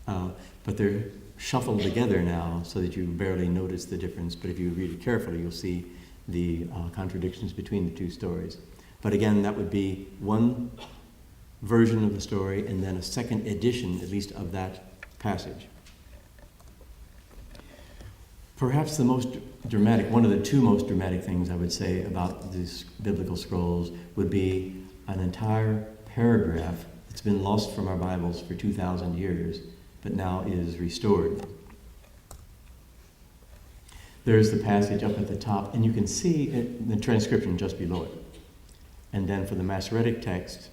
but they're shuffled together now so that you barely notice the difference. But if you read it carefully, you'll see the contradictions between the two stories. But again, that would be one version of the story and then a second edition, at least, of that passage. Perhaps the most dramatic, one of the two most dramatic things I would say about these biblical scrolls would be an entire paragraph that's been lost from our Bibles for 2,000 years, but now is restored. There's the passage up at the top, and you can see the transcription just below it. And then for the Masoretic text,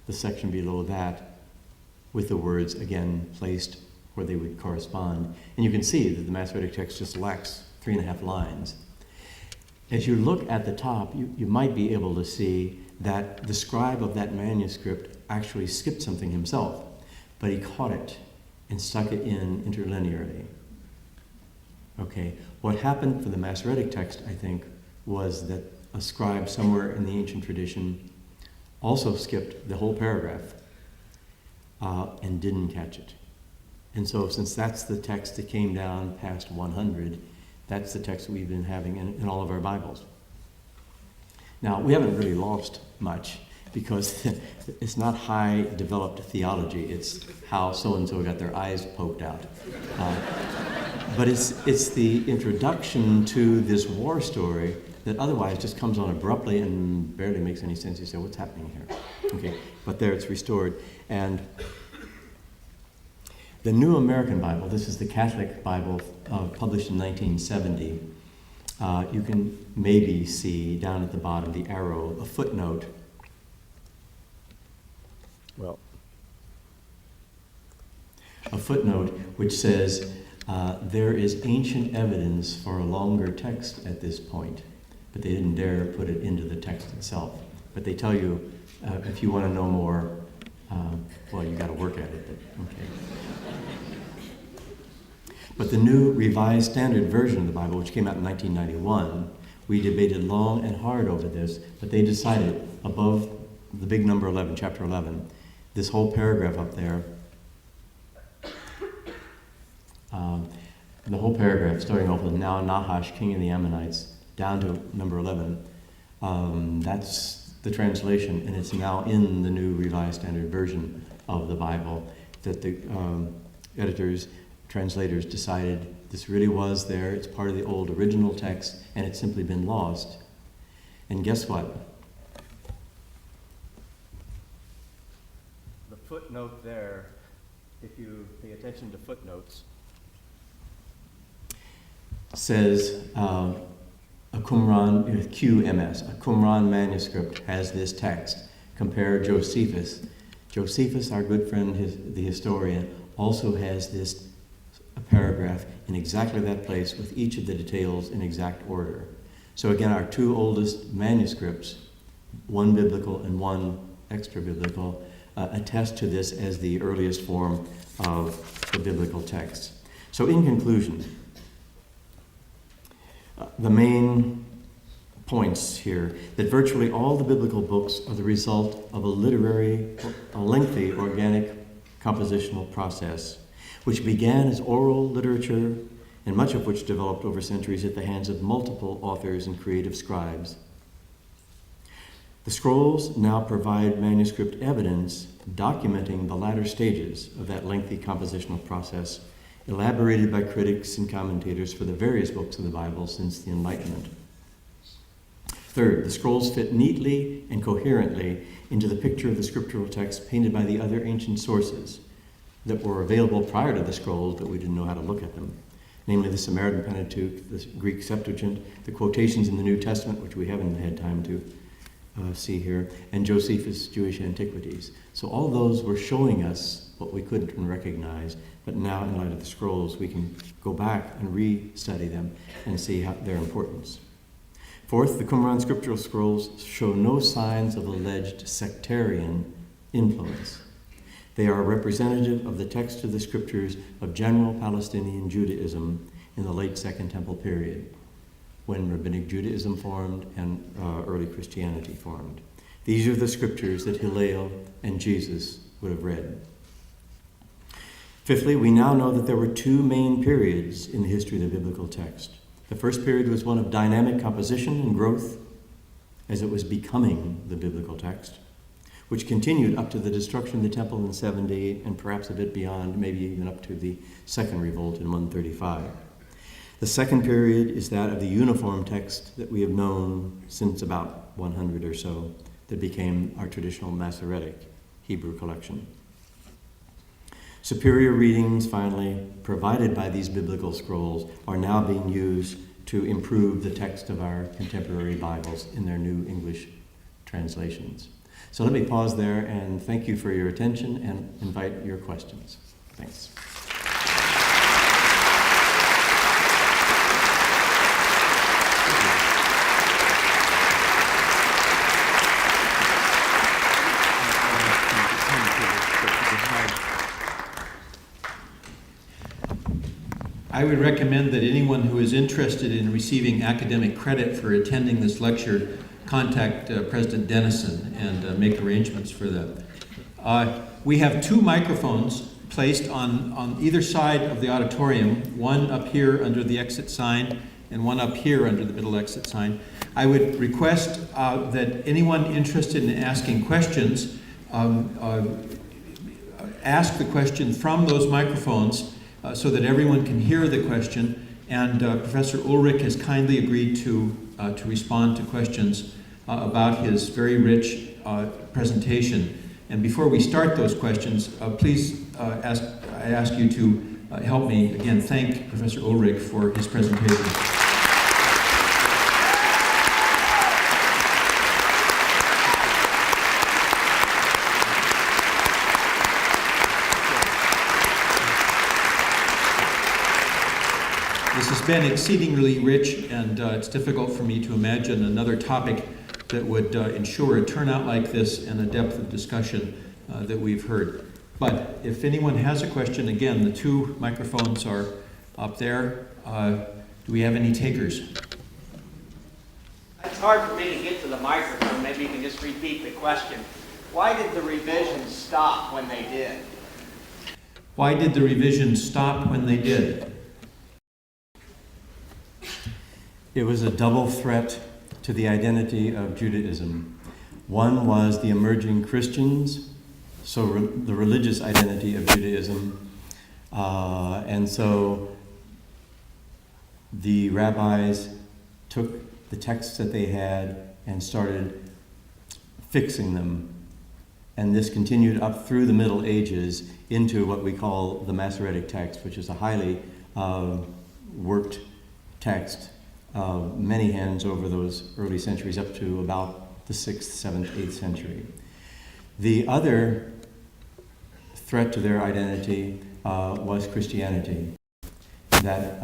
the section below that, with the words again placed where they would correspond. And you can see that the Masoretic text just lacks 3.5 lines. As you look at the top, you might be able to see that the scribe of that manuscript actually skipped something himself, but he caught it and stuck it in interlinearly. Okay, what happened for the Masoretic text, I think, was that a scribe somewhere in the ancient tradition also skipped the whole paragraph and didn't catch it. And so since that's the text that came down past 100, that's the text that we've been having in all of our Bibles. Now, we haven't really lost much because it's not high developed theology. It's how so-and-so got their eyes poked out. But it's the introduction to this war story that otherwise just comes on abruptly and barely makes any sense. You say, what's happening here? Okay, but there it's restored. And the New American Bible, this is the Catholic Bible published in 1970, you can maybe see down at the bottom the arrow, a footnote. Well, a footnote which says there is ancient evidence for a longer text at this point, but they didn't dare put it into the text itself. But they tell you if you want to know more, well, you got to work at it. But, okay. But the new Revised Standard Version of the Bible, which came out in 1991, we debated long and hard over this, but they decided above the big number 11, chapter 11, this whole paragraph up there, the whole paragraph starting off with now Nahash, king of the Ammonites, down to number 11, that's the translation, and it's now in the new Revised Standard Version of the Bible that the translators decided this really was there, it's part of the old original text, and it's simply been lost. And guess what? The footnote there, if you pay attention to footnotes, says a Qumran, QMS, a Qumran manuscript has this text. Compare Josephus. Josephus, our good friend, the historian, also has this paragraph in exactly that place with each of the details in exact order. So again, our two oldest manuscripts, one biblical and one extra-biblical, attest to this as the earliest form of the biblical text. So in conclusion, the main points here, that virtually all the biblical books are the result of a lengthy organic compositional process, which began as oral literature and much of which developed over centuries at the hands of multiple authors and creative scribes. The scrolls now provide manuscript evidence documenting the latter stages of that lengthy compositional process, elaborated by critics and commentators for the various books of the Bible since the Enlightenment. Third, the scrolls fit neatly and coherently into the picture of the scriptural text painted by the other ancient sources that were available prior to the scrolls, but we didn't know how to look at them, namely the Samaritan Pentateuch, the Greek Septuagint, the quotations in the New Testament, which we haven't had time to see here, and Josephus' Jewish Antiquities. So all those were showing us what we couldn't recognize, but now in light of the scrolls, we can go back and re-study them and see their importance. Fourth, the Qumran scriptural scrolls show no signs of alleged sectarian influence. They are representative of the text of the scriptures of general Palestinian Judaism in the late Second Temple period, when Rabbinic Judaism formed and early Christianity formed. These are the scriptures that Hillel and Jesus would have read. Fifthly, we now know that there were two main periods in the history of the biblical text. The first period was one of dynamic composition and growth as it was becoming the biblical text, which continued up to the destruction of the temple in 70 and perhaps a bit beyond, maybe even up to the second revolt in 135. The second period is that of the uniform text that we have known since about 100 or so, that became our traditional Masoretic Hebrew collection. Superior readings, finally, provided by these biblical scrolls, are now being used to improve the text of our contemporary Bibles in their new English translations. So let me pause there and thank you for your attention and invite your questions. Thanks. I would recommend that anyone who is interested in receiving academic credit for attending this lecture contact President Dennison and make arrangements for that. We have 2 microphones placed on either side of the auditorium, one up here under the exit sign and one up here under the middle exit sign. I would request that anyone interested in asking questions ask the question from those microphones so that everyone can hear the question. And Professor Ulrich has kindly agreed to respond to questions about his very rich presentation. And before we start those questions, please I ask you to help me again thank Professor Ulrich for his presentation. This has been exceedingly rich, and it's difficult for me to imagine another topic that would ensure a turnout like this and a depth of discussion that we've heard. But if anyone has a question, again, the 2 microphones are up there. Do we have any takers? It's hard for me to get to the microphone. Maybe you can just repeat the question. Why did the revisions stop when they did? Why did the revisions stop when they did? It was a double threat to the identity of Judaism. One was the emerging Christians, so the religious identity of Judaism. And so the rabbis took the texts that they had and started fixing them. And this continued up through the Middle Ages into what we call the Masoretic text, which is a highly worked text. Many hands over those early centuries up to about the 6th, 7th, 8th century. The other threat to their identity was Christianity. That,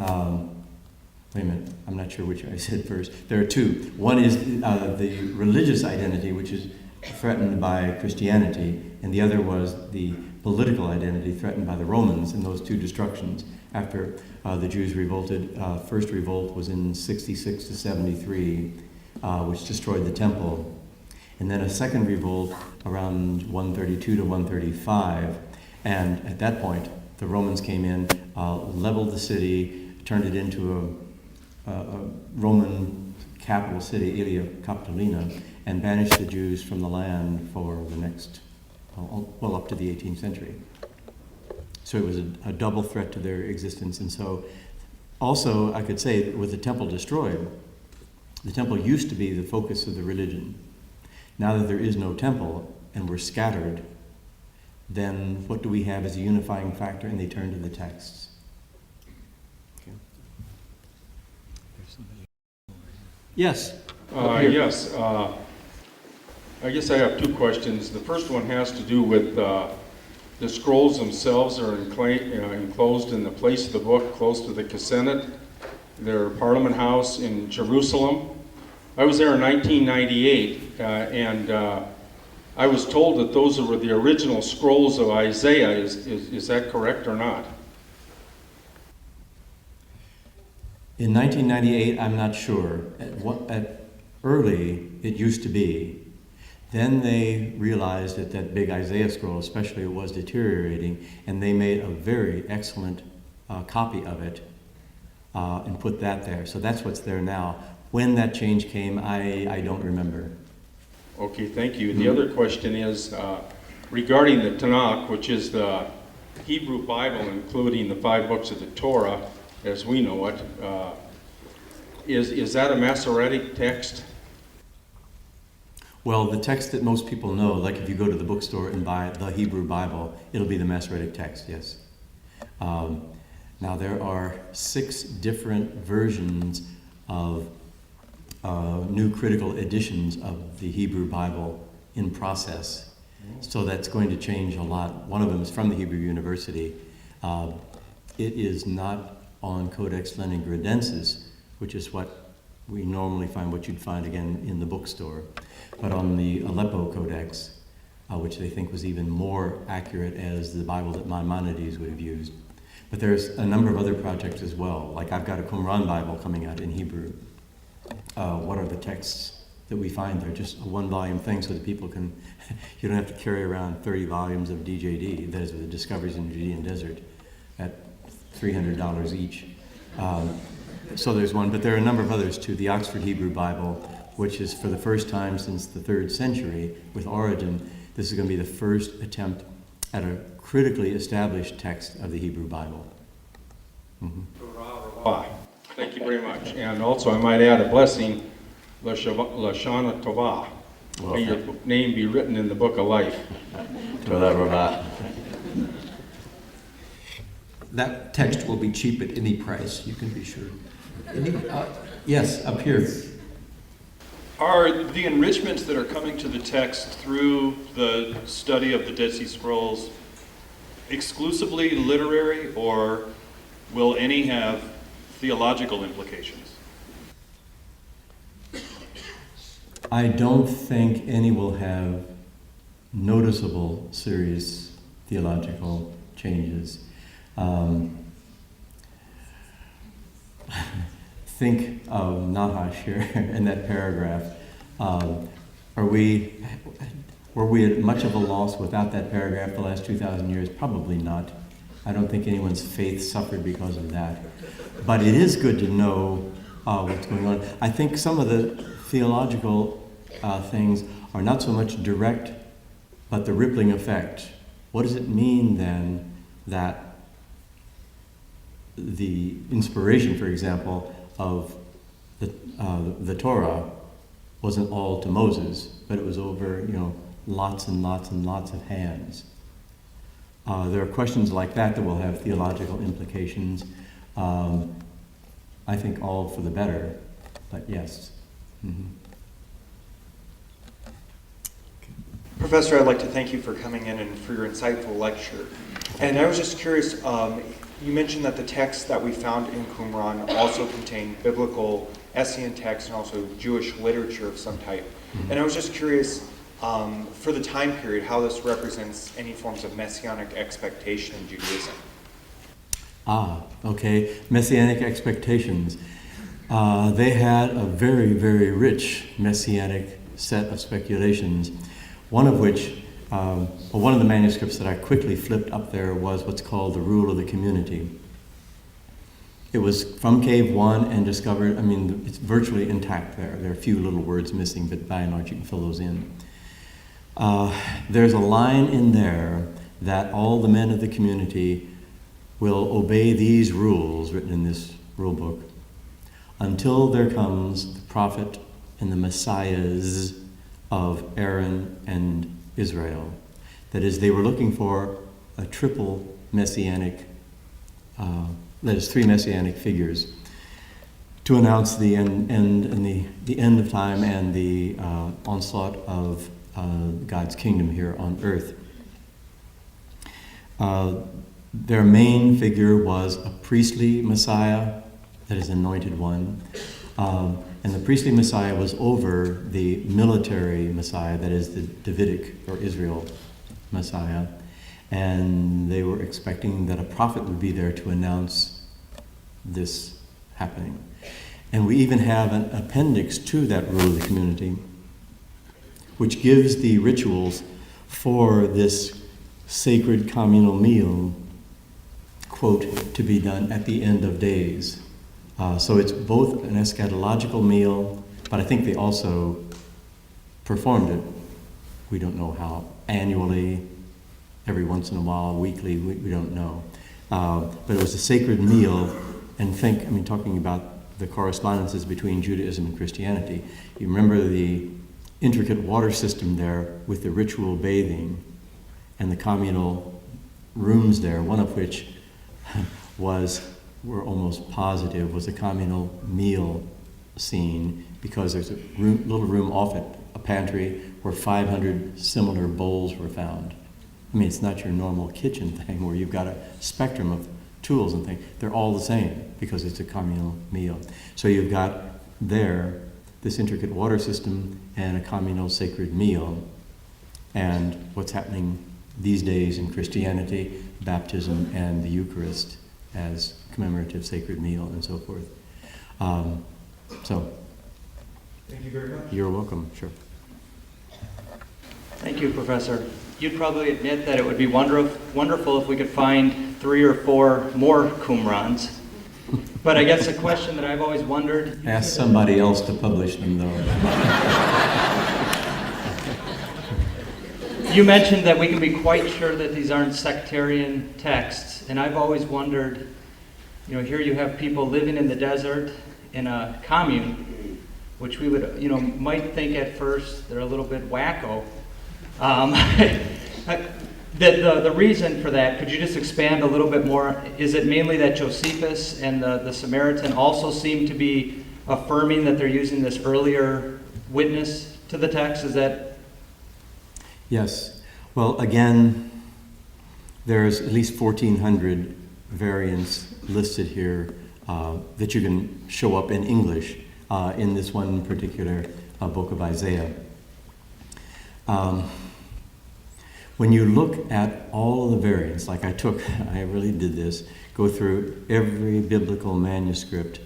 wait a minute, I'm not sure which I said first. There are 2. One is the religious identity, which is threatened by Christianity, and the other was the political identity threatened by the Romans in those 2 destructions after the Jews revolted. First revolt was in 66 to 73, which destroyed the temple. And then a second revolt around 132 to 135. And at that point, the Romans came in, leveled the city, turned it into a Roman capital city, Aelia Capitolina, and banished the Jews from the land for the next, well, up to the 18th century. So it was a double threat to their existence. And so also I could say that with the temple destroyed, the temple used to be the focus of the religion. Now that there is no temple and we're scattered, then what do we have as a unifying factor? And they turn to the texts. Okay. Yes. Yes. I guess I have 2 questions. The first one has to do with the scrolls themselves are enclosed in the place of the book close to the Knesset, their Parliament House in Jerusalem. I was there in 1998, and I was told that those were the original scrolls of Isaiah. Is that correct or not? In 1998, I'm not sure. At early, it used to be. Then they realized that that big Isaiah scroll, especially, was deteriorating, and they made a very excellent copy of it and put that there. So that's what's there now. When that change came, I don't remember. Okay, thank you. The other question is regarding the Tanakh, which is the Hebrew Bible, including the 5 books of the Torah, as we know it. Is that a Masoretic text? Well, the text that most people know, like if you go to the bookstore and buy the Hebrew Bible, it'll be the Masoretic text, yes. Now, there are 6 different versions of new critical editions of the Hebrew Bible in process. So that's going to change a lot. One of them is from the Hebrew University. It is not on Codex Leningradensis, which is what we normally find, what you'd find again in the bookstore, but on the Aleppo Codex, which they think was even more accurate as the Bible that Maimonides would have used. But there's a number of other projects as well. Like I've got a Qumran Bible coming out in Hebrew. What are the texts that we find there? Just a one-volume thing so that people can, you don't have to carry around 30 volumes of DJD, that is the Discoveries in the Judean Desert, at $300 each. So there's one, but there are a number of others too. The Oxford Hebrew Bible, which is for the first time since the 3rd century with Origen, this is going to be the first attempt at a critically established text of the Hebrew Bible. Thank you very much. And also, I might add a blessing, Lashana Tovah. May your name be written in the book of life. That text will be cheap at any price, you can be sure. Yes, up here. Are the enrichments that are coming to the text through the study of the Dead Sea Scrolls exclusively literary, or will any have theological implications? I don't think any will have noticeable, serious theological changes. Think of Nahash here in that paragraph. Were we at much of a loss without that paragraph the last 2,000 years? Probably not. I don't think anyone's faith suffered because of that. But it is good to know what's going on. I think some of the theological things are not so much direct, but the rippling effect. What does it mean then that the inspiration, for example, of the Torah wasn't all to Moses, but it was over, lots and lots and lots of hands. There are questions like that that will have theological implications. I think all for the better, but yes. Mm-hmm. Professor, I'd like to thank you for coming in and for your insightful lecture. And I was just curious, you mentioned that the texts that we found in Qumran also contain biblical Essene texts and also Jewish literature of some type. Mm-hmm. And I was just curious, for the time period, how this represents any forms of messianic expectation in Judaism. Okay. Messianic expectations. They had a very, very rich messianic set of speculations, one of which, one of the manuscripts that I quickly flipped up there was what's called the Rule of the Community. It was from Cave 1 and discovered, it's virtually intact there. There are a few little words missing, but by and large you can fill those in. There's a line in there that all the men of the community will obey these rules written in this rule book until there comes the prophet and the messiahs of Aaron and Israel. That is, they were looking for a triple messianic, that is, 3 messianic figures to announce the end of time and the onslaught of God's kingdom here on earth. Their main figure was a priestly Messiah, that is, anointed one. And the priestly Messiah was over the military Messiah, that is the Davidic or Israel Messiah. And they were expecting that a prophet would be there to announce this happening. And we even have an appendix to that Rule of the Community, which gives the rituals for this sacred communal meal, quote, to be done at the end of days. So it's both an eschatological meal, but I think they also performed it. We don't know how, annually, every once in a while, weekly, we don't know. But it was a sacred meal, and talking about the correspondences between Judaism and Christianity. You remember the intricate water system there with the ritual bathing and the communal rooms there, one of which we're almost positive, was a communal meal scene, because there's a little room off it, a pantry, where 500 similar bowls were found. It's not your normal kitchen thing where you've got a spectrum of tools and things. They're all the same because it's a communal meal. So you've got there this intricate water system and a communal sacred meal. And what's happening these days in Christianity, baptism and the Eucharist, as commemorative sacred meal and so forth. So, Thank you very much. you're welcome, sure. Thank you, Professor. You'd probably admit that it would be wonderful if we could find 3 or 4 more Qumrans. But I guess a question that I've always wondered... Ask somebody else to publish them, though. You mentioned that we can be quite sure that these aren't sectarian texts, and I've always wondered, here you have people living in the desert in a commune, which we would, might think at first they're a little bit wacko. The reason for that, could you just expand a little bit more? Is it mainly that Josephus and the Samaritan also seem to be affirming that they're using this earlier witness to the text? Is that... Yes. Well, again, there's at least 1,400 variants listed here that you can show up in English in this one particular book of Isaiah. When you look at all of the variants, like I really did this, go through every biblical manuscript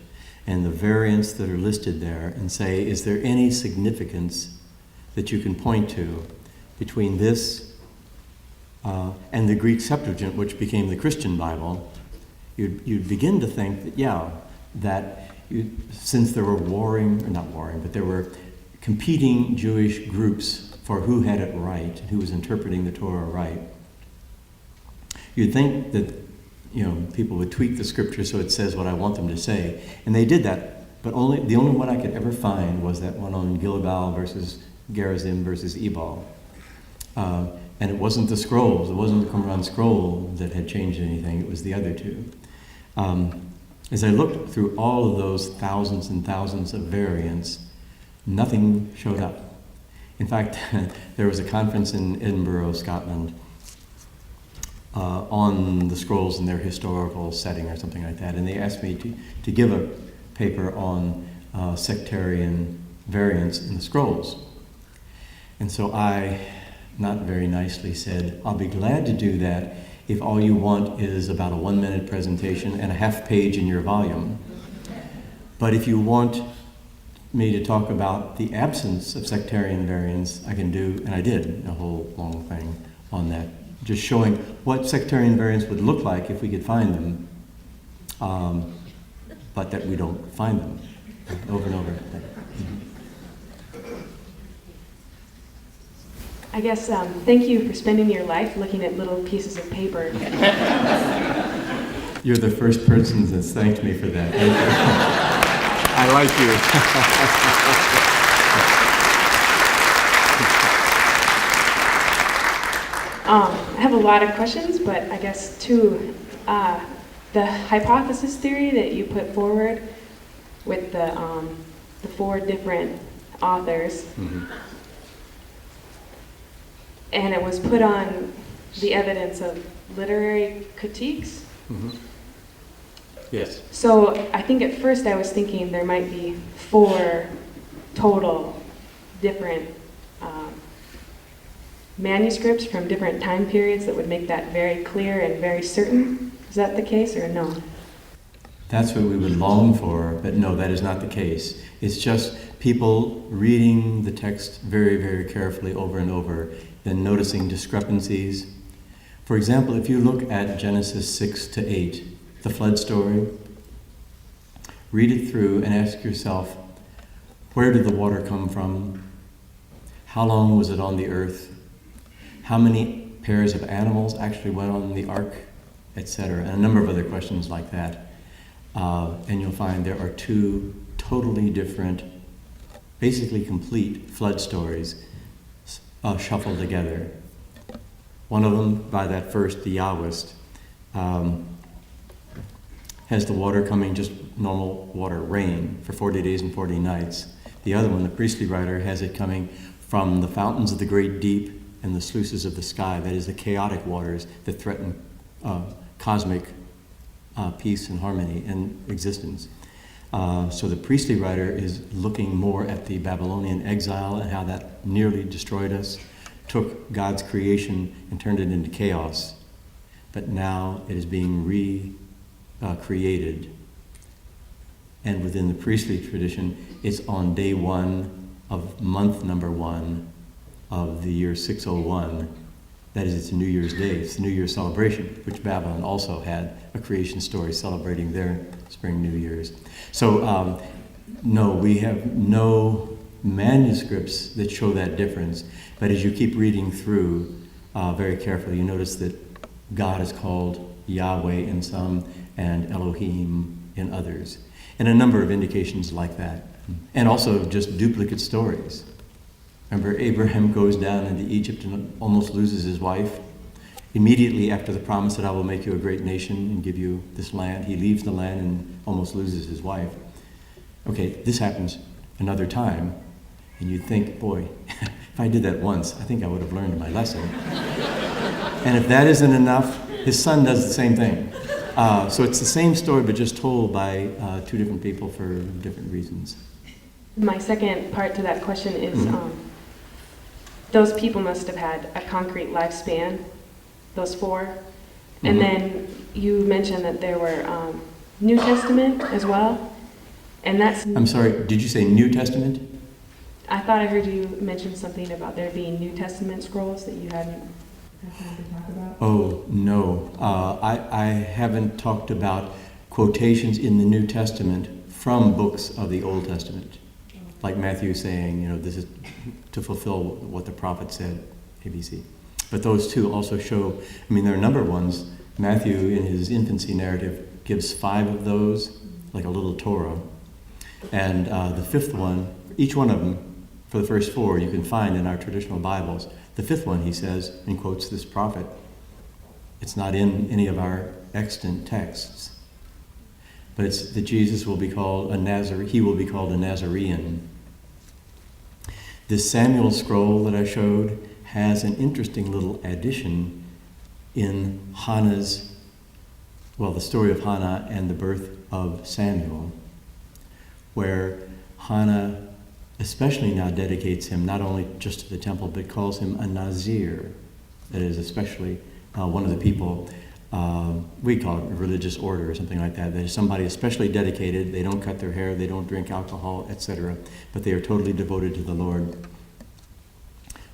and the variants that are listed there and say, is there any significance that you can point to between this and the Greek Septuagint, which became the Christian Bible? You'd begin to think that since there were there were competing Jewish groups for who had it right, who was interpreting the Torah right, you'd think that people would tweak the scripture so it says what I want them to say, and they did that. But the only one I could ever find was that one on Gilgal versus Gerizim versus Ebal. And it wasn't the scrolls, it wasn't the Qumran scroll that had changed anything, it was the other two. As I looked through all of those thousands and thousands of variants, nothing showed up. In fact, there was a conference in Edinburgh, Scotland, on the scrolls and their historical setting or something like that, and they asked me to give a paper on sectarian variants in the scrolls. And so I, not very nicely, said, I'll be glad to do that if all you want is about a 1-minute presentation and a half page in your volume. But if you want me to talk about the absence of sectarian variants, I can do, and I did, a whole long thing on that, just showing what sectarian variants would look like if we could find them, but that we don't find them over and over. I guess, thank you for spending your life looking at little pieces of paper. You're the first person that's thanked me for that. Thank you. I like you. I have a lot of questions, but I guess two. The hypothesis theory that you put forward with the 4 different authors, Mm-hmm. and it was put on the evidence of literary critiques. Mm-hmm. Yes. So I think at first I was thinking there might be 4 total different manuscripts from different time periods that would make that very clear and very certain. Is that the case or no? That's what we would long for, but no, that is not the case. It's just people reading the text very, very carefully over and over, then noticing discrepancies. For example, if you look at Genesis 6 to 8, the flood story, read it through and ask yourself, where did the water come from? How long was it on the earth? How many pairs of animals actually went on the ark, etc., and a number of other questions like that. And you'll find there are 2 totally different, basically complete flood stories shuffled together. One of them, by that first, the Yahwist, has the water coming just normal water, rain, for 40 days and 40 nights. The other one, the priestly writer, has it coming from the fountains of the great deep and the sluices of the sky, that is the chaotic waters that threaten cosmic peace and harmony and existence. So the priestly writer is looking more at the Babylonian exile and how that nearly destroyed us, took God's creation and turned it into chaos. But now it is being created. And within the priestly tradition, it's on day 1 of month number 1 of the year 601. That is, it's a New Year's Day. It's the New Year's celebration, which Babylon also had a creation story celebrating their spring New Year's. So, no, we have no manuscripts that show that difference. But as you keep reading through very carefully, you notice that God is called Yahweh in some and Elohim in others. And a number of indications like that. And also just duplicate stories. Remember, Abraham goes down into Egypt and almost loses his wife. Immediately after the promise that I will make you a great nation and give you this land, he leaves the land and almost loses his wife. Okay, this happens another time, and you'd think, boy, if I did that once, I think I would have learned my lesson. And if that isn't enough, his son does the same thing. So it's the same story, but just told by 2 different people for different reasons. My second part to that question is, those people must have had a concrete lifespan, those 4. And then you mentioned that there were New Testament as well. And that's... I'm sorry, did you say New Testament? I thought I heard you mention something about there being New Testament scrolls that you hadn't had to talk about. Oh, no. I haven't talked about quotations in the New Testament from books of the Old Testament. Like Matthew saying, this is to fulfill what the prophet said, ABC. But those 2 also show, there are a number of ones. Matthew, in his infancy narrative, gives 5 of those, like a little Torah. And the 5th one, each one of them, for the first 4, you can find in our traditional Bibles. The 5th one, he says, and quotes this prophet. It's not in any of our extant texts. But it's that Jesus will be called he will be called a Nazarene. This Samuel scroll that I showed has an interesting little addition in the story of Hannah and the birth of Samuel, where Hannah especially now dedicates him not only just to the temple, but calls him a Nazir. That is especially one of the people, we call it a religious order or something like that. That is somebody especially dedicated. They don't cut their hair, they don't drink alcohol, etc. But they are totally devoted to the Lord.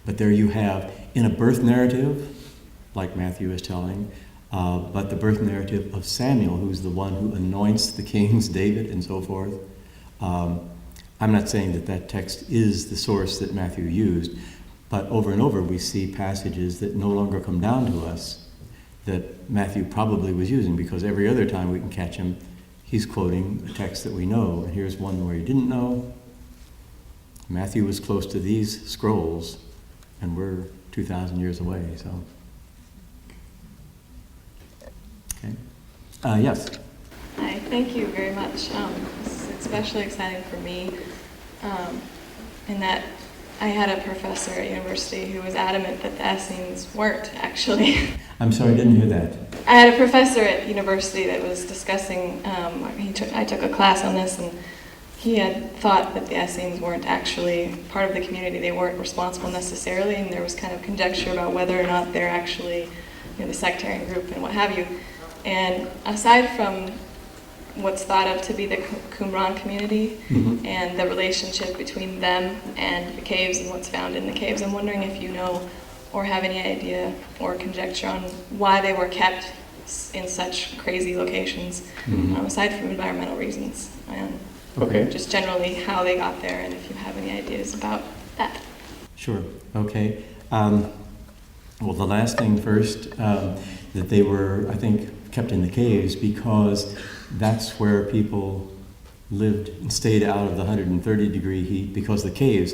But there you have, in a birth narrative, like Matthew is telling, but the birth narrative of Samuel, who's the one who anoints the kings, David and so forth. I'm not saying that text is the source that Matthew used, but over and over we see passages that no longer come down to us that Matthew probably was using, because every other time we can catch him, he's quoting a text that we know. And here's one where he didn't know. Matthew was close to these scrolls, and we're 2,000 years away, so. Okay. Yes? Hi, thank you very much. This is especially exciting for me in that I had a professor at university who was adamant that the Essenes weren't actually. I'm sorry, I didn't hear that. I had a professor at university that was discussing, I took a class on this, and he had thought that the Essenes weren't actually part of the community. They weren't responsible necessarily, and there was kind of conjecture about whether or not they're actually the sectarian group and what have you. And aside from what's thought of to be the Qumran community and the relationship between them and the caves and what's found in the caves, I'm wondering if you know or have any idea or conjecture on why they were kept in such crazy locations, aside from environmental reasons, and just generally how they got there, and if you have any ideas about that. Sure. Okay. Well, the last thing first, that they were, I think, kept in the caves because that's where people lived and stayed out of the 130-degree heat, because the caves,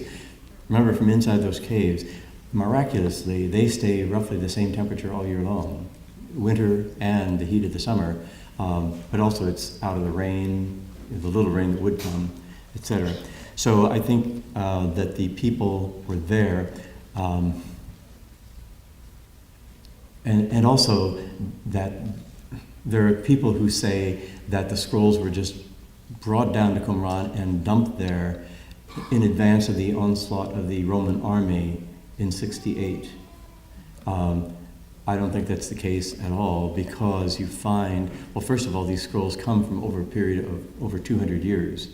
remember from inside those caves, miraculously, they stay roughly the same temperature all year long, winter and the heat of the summer, but also it's out of the rain, the little rain that would come, etc. So I think that the people were there, and also that there are people who say that the scrolls were just brought down to Qumran and dumped there in advance of the onslaught of the Roman army in 68. I don't think that's the case at all, because you find, well, first of all, these scrolls come from over a period of over 200 years.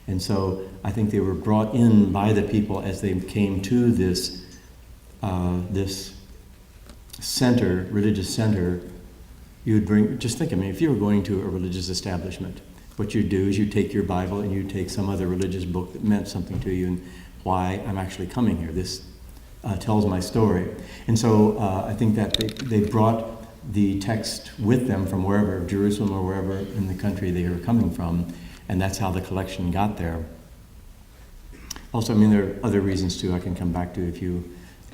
And so I think they were brought in by the people as they came to this center, religious center. You would bring, just think, I mean, if you were going to a religious establishment, what you'd do is you'd take your Bible and you'd take some other religious book that meant something to you and why I'm actually coming here. This tells my story. And so I think that they brought the text with them from wherever, Jerusalem or wherever in the country they were coming from, and that's how the collection got there. Also, I mean, there are other reasons too I can come back to if you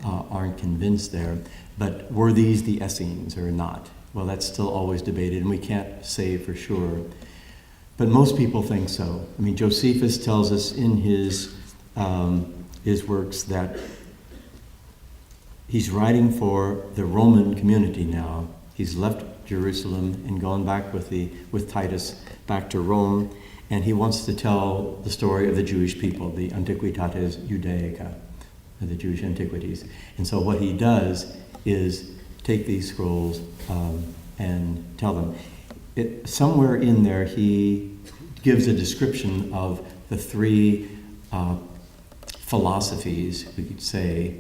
aren't convinced there. But were these the Essenes or not? Well, that's still always debated, and we can't say for sure. But most people think so. I mean, Josephus tells us in his works that he's writing for the Roman community now. He's left Jerusalem and gone back with Titus back to Rome, and he wants to tell the story of the Jewish people, the Antiquitates Judaica, the Jewish antiquities. And so what he does is take these scrolls and tell them. Somewhere in there he gives a description of the three philosophies, we could say,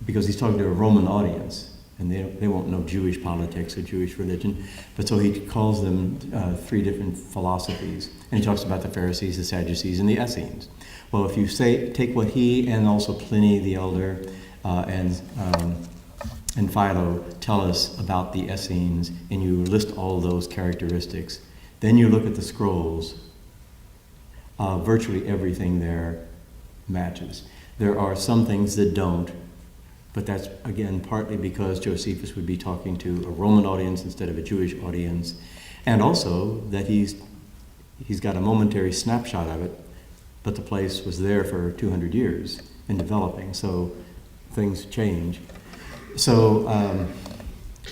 because he's talking to a Roman audience, and they won't know Jewish politics or Jewish religion, but so he calls them three different philosophies. And he talks about the Pharisees, the Sadducees, and the Essenes. Well, if you take what he and also Pliny the Elder and Philo tell us about the Essenes, and you list all those characteristics, then you look at the scrolls, virtually everything there matches. There are some things that don't, but that's, again, partly because Josephus would be talking to a Roman audience instead of a Jewish audience, and also that he's got a momentary snapshot of it, but the place was there for 200 years in developing, so things change. So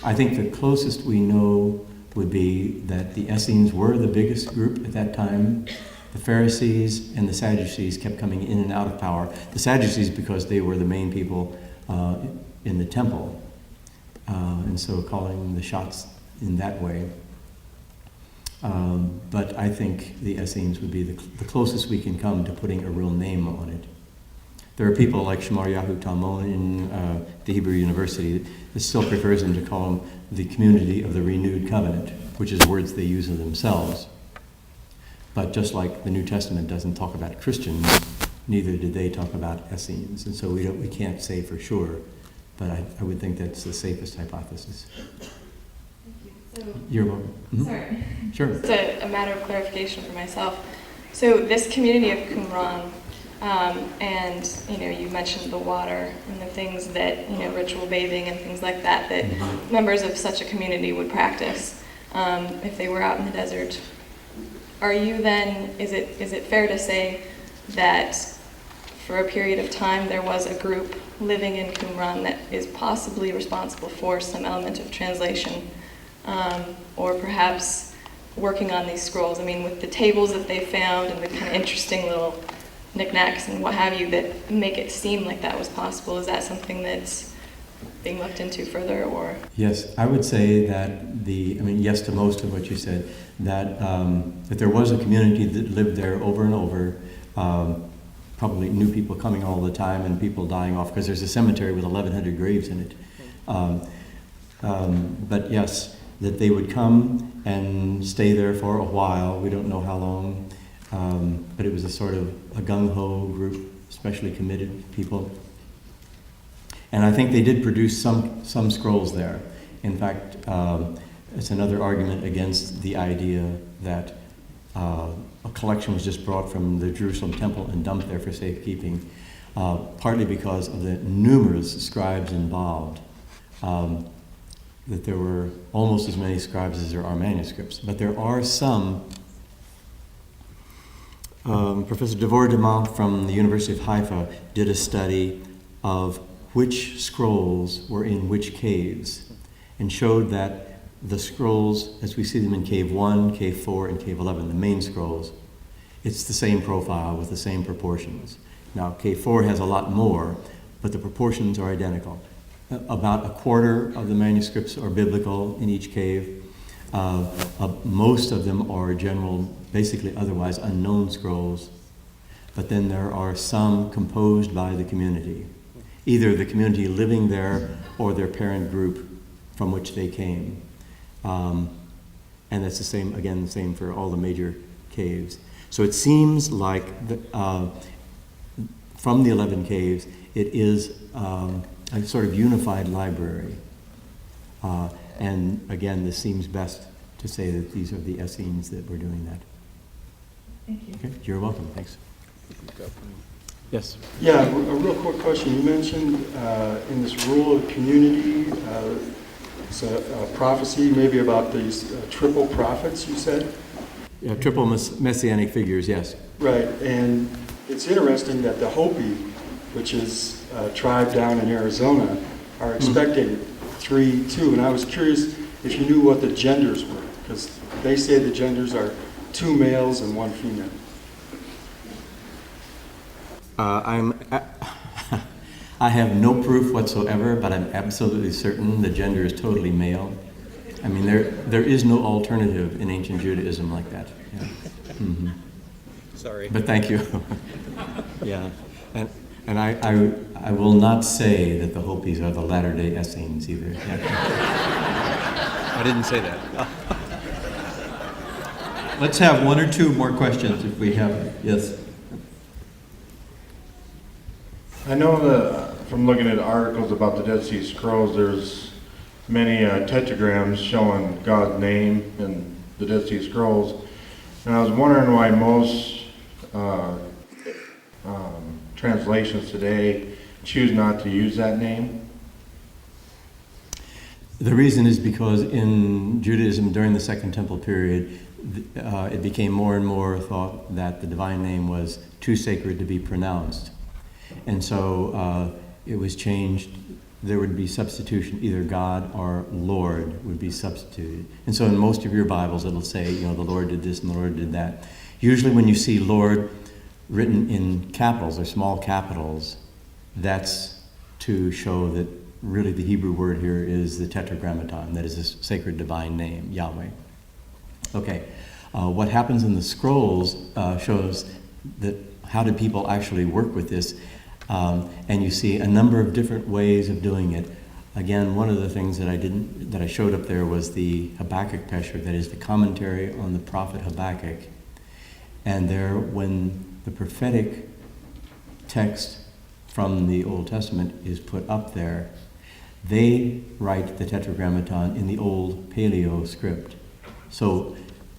I think the closest we know would be that the Essenes were the biggest group at that time. The Pharisees and the Sadducees kept coming in and out of power. The Sadducees because they were the main people in the temple, and so calling the shots in that way. But I think the Essenes would be the closest we can come to putting a real name on it. There are people like Shmar Yahu Talmon in the Hebrew University that still prefers them to call them the community of the renewed covenant, which is words they use of themselves. But just like the New Testament doesn't talk about Christians, neither did they talk about Essenes. And so we can't say for sure, but I would think that's the safest hypothesis. Thank you. You're welcome. Mm-hmm. Sorry. Sure. It's a matter of clarification for myself. So this community of Qumran, and you mentioned the water and the things that ritual bathing and things like that members of such a community would practice if they were out in the desert. Are you then? Is it fair to say that for a period of time there was a group living in Qumran that is possibly responsible for some element of translation, or perhaps working on these scrolls? I mean, with the tables that they found and the kind of interesting little knickknacks and what have you that make it seem like that was possible, is that something that's being looked into further, or? Yes, I would say that yes to most of what you said, that there was a community that lived there over and over, probably new people coming all the time and people dying off, because there's a cemetery with 1,100 graves in it. But yes, that they would come and stay there for a while. We don't know how long, but it was a sort of a gung-ho group, especially committed people. And I think they did produce some scrolls there. In fact, it's another argument against the idea that a collection was just brought from the Jerusalem temple and dumped there for safekeeping, partly because of the numerous scribes involved, that there were almost as many scribes as there are manuscripts. But there are some. Professor Devor Demont from the University of Haifa did a study of which scrolls were in which caves, and showed that the scrolls, as we see them in Cave 1, Cave 4, and Cave 11, the main scrolls, it's the same profile with the same proportions. Now, Cave 4 has a lot more, but the proportions are identical. about a quarter of the manuscripts are biblical in each cave. Most of them are general, basically otherwise unknown scrolls. But then there are some composed by the community, either the community living there or their parent group from which they came. And that's the same for all the major caves. So it seems like from the 11 caves, it is a sort of unified library. And again, this seems best to say that these are the Essenes that were doing that. Thank you. Okay, you're welcome. Thanks. Yes. Yeah, a real quick question. You mentioned in this rural community, it's a prophecy maybe about these triple prophets, you said? Yeah, triple messianic figures, yes. Right, and it's interesting that the Hopi, which is a tribe down in Arizona, are expecting 3 too. And I was curious if you knew what the genders were, because they say the genders are 2 males and 1 female. I have no proof whatsoever, but I'm absolutely certain the gender is totally male. I mean, there is no alternative in ancient Judaism like that. Yeah. Mm-hmm. Sorry. But thank you. Yeah, and I will not say that the Hopis are the latter-day Essenes either. Yeah. I didn't say that. Let's have 1 or 2 more questions if we have. Yes. I know that from looking at articles about the Dead Sea Scrolls, there's many tetragrams showing God's name in the Dead Sea Scrolls. And I was wondering why most translations today choose not to use that name. The reason is because in Judaism during the Second Temple period, it became more and more thought that the divine name was too sacred to be pronounced. And so it was changed. There would be substitution, either God or Lord would be substituted. And so in most of your Bibles, it'll say, the Lord did this and the Lord did that. Usually when you see Lord written in capitals or small capitals, that's to show that really the Hebrew word here is the tetragrammaton, that is a sacred divine name, Yahweh. Okay, what happens in the scrolls shows that how did people actually work with this? And you see a number of different ways of doing it. Again, one of the things that I showed up there was the Habakkuk Pesher, that is the commentary on the prophet Habakkuk. And there, when the prophetic text from the Old Testament is put up there, they write the tetragrammaton in the old Paleo script. So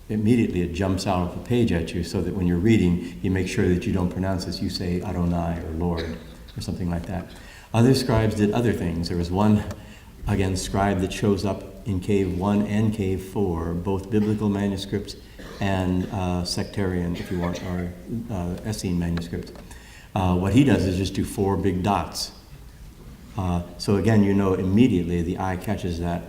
immediately it jumps out of the page at you, so that when you're reading, you make sure that you don't pronounce this. You say Adonai or Lord or something like that. Other scribes did other things. There was one, again, scribe that shows up in Cave 1 and Cave 4, both biblical manuscripts and sectarian, if you want, or Essene manuscripts. What he does is just do 4 big dots. So again, immediately the eye catches that.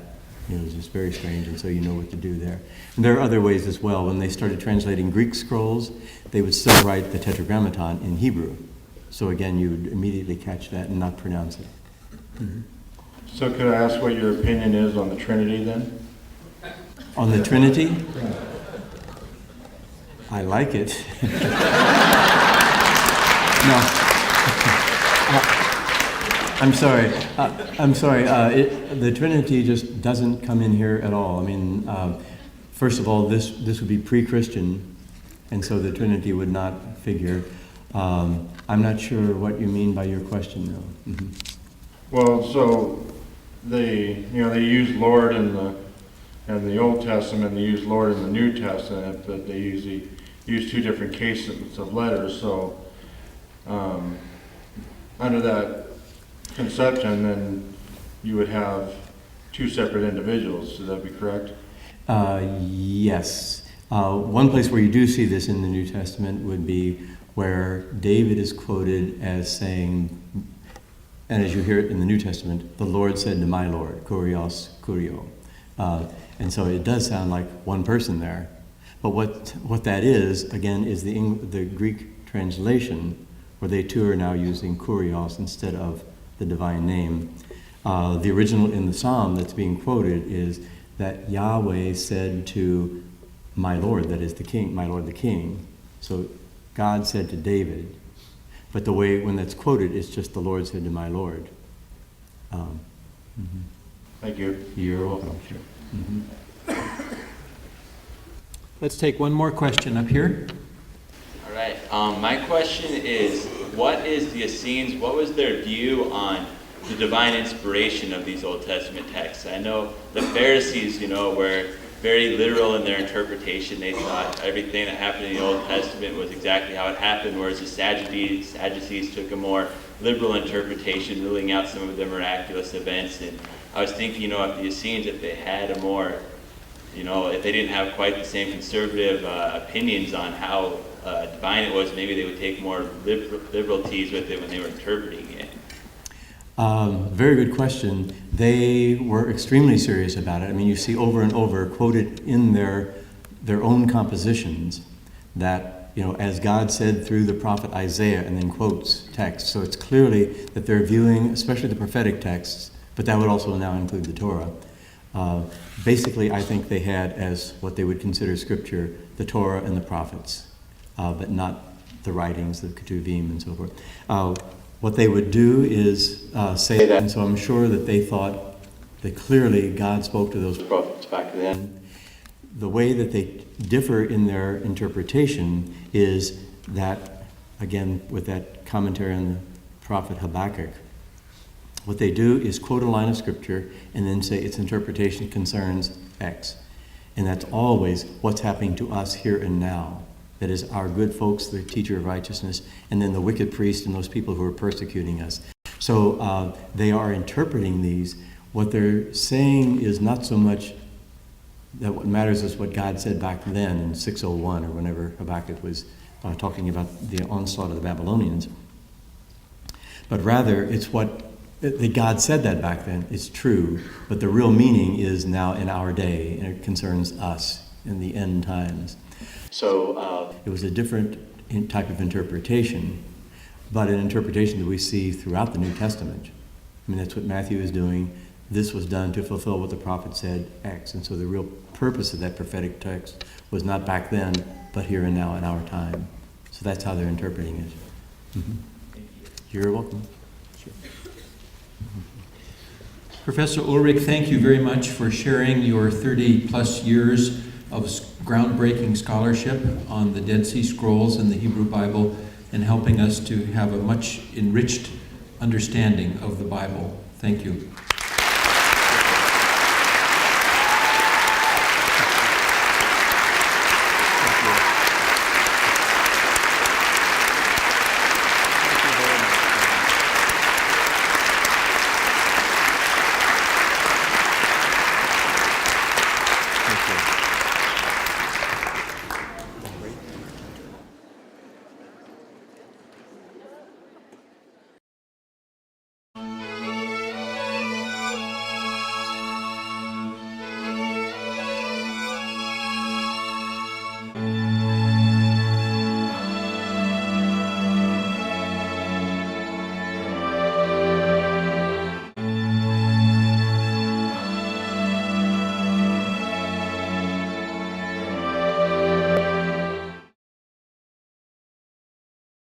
It's just very strange, and so you know what to do there. And there are other ways as well. When they started translating Greek scrolls, they would still write the tetragrammaton in Hebrew. So again, you would immediately catch that and not pronounce it. Mm-hmm. So could I ask what your opinion is on the Trinity then? On the Trinity? I like it. No. I'm sorry. The Trinity just doesn't come in here at all. I mean, first of all, this would be pre-Christian, and so the Trinity would not figure. I'm not sure what you mean by your question, though. Mm-hmm. Well, so they use Lord in the Old Testament, they use Lord in the New Testament, but they usually use 2 different cases of letters. So under that conception, then you would have 2 separate individuals. Would that be correct? Yes. One place where you do see this in the New Testament would be where David is quoted as saying, and as you hear it in the New Testament, the Lord said to my Lord, kurios, kurio. And so it does sound like one person there. But what that is, again, is the Greek translation, where they too are now using kurios instead of the divine name. The original in the psalm that's being quoted is that Yahweh said to my Lord, that is the king, my Lord the king. So God said to David, but the way when that's quoted, it's just the Lord said to my Lord. Thank you. You're welcome. Sure. Let's take one more question up here. All right. My question is, what is the Essenes, what was their view on the divine inspiration of these Old Testament texts? I know the Pharisees, were very literal in their interpretation. They thought everything that happened in the Old Testament was exactly how it happened, whereas the Sadducees took a more liberal interpretation, ruling out some of the miraculous events. And I was thinking, if the Essenes, if they had a more, if they didn't have quite the same conservative opinions on how divine it was, maybe they would take more liberalties with it when they were interpreting it. Very good question. They were extremely serious about it. I mean, you see over and over quoted in their own compositions that, as God said through the prophet Isaiah, and then quotes texts. So it's clearly that they're viewing, especially the prophetic texts, but that would also now include the Torah. Basically, I think they had as what they would consider scripture the Torah and the prophets, but not the writings, the Ketuvim and so forth. What they would do is say that, and so I'm sure that they thought that clearly God spoke to those prophets back then. The way that they differ in their interpretation is that, again, with that commentary on the prophet Habakkuk, what they do is quote a line of scripture and then say its interpretation concerns X. And that's always what's happening to us here and now. That is our good folks, the teacher of righteousness, and then the wicked priest and those people who are persecuting us. So they are interpreting these. What they're saying is not so much that what matters is what God said back then in 601 or whenever Habakkuk was talking about the onslaught of the Babylonians, but rather it's what that God said that back then. It's true, but the real meaning is now in our day, and it concerns us in the end times. So it was a different type of interpretation, but an interpretation that we see throughout the New Testament. I mean, that's what Matthew is doing. This was done to fulfill what the prophet said, X. And so the real purpose of that prophetic text was not back then, but here and now in our time. So that's how they're interpreting it. Mm-hmm. You're welcome. Sure. Professor Ulrich, thank you very much for sharing your 30-plus years of groundbreaking scholarship on the Dead Sea Scrolls and the Hebrew Bible, and helping us to have a much enriched understanding of the Bible. Thank you.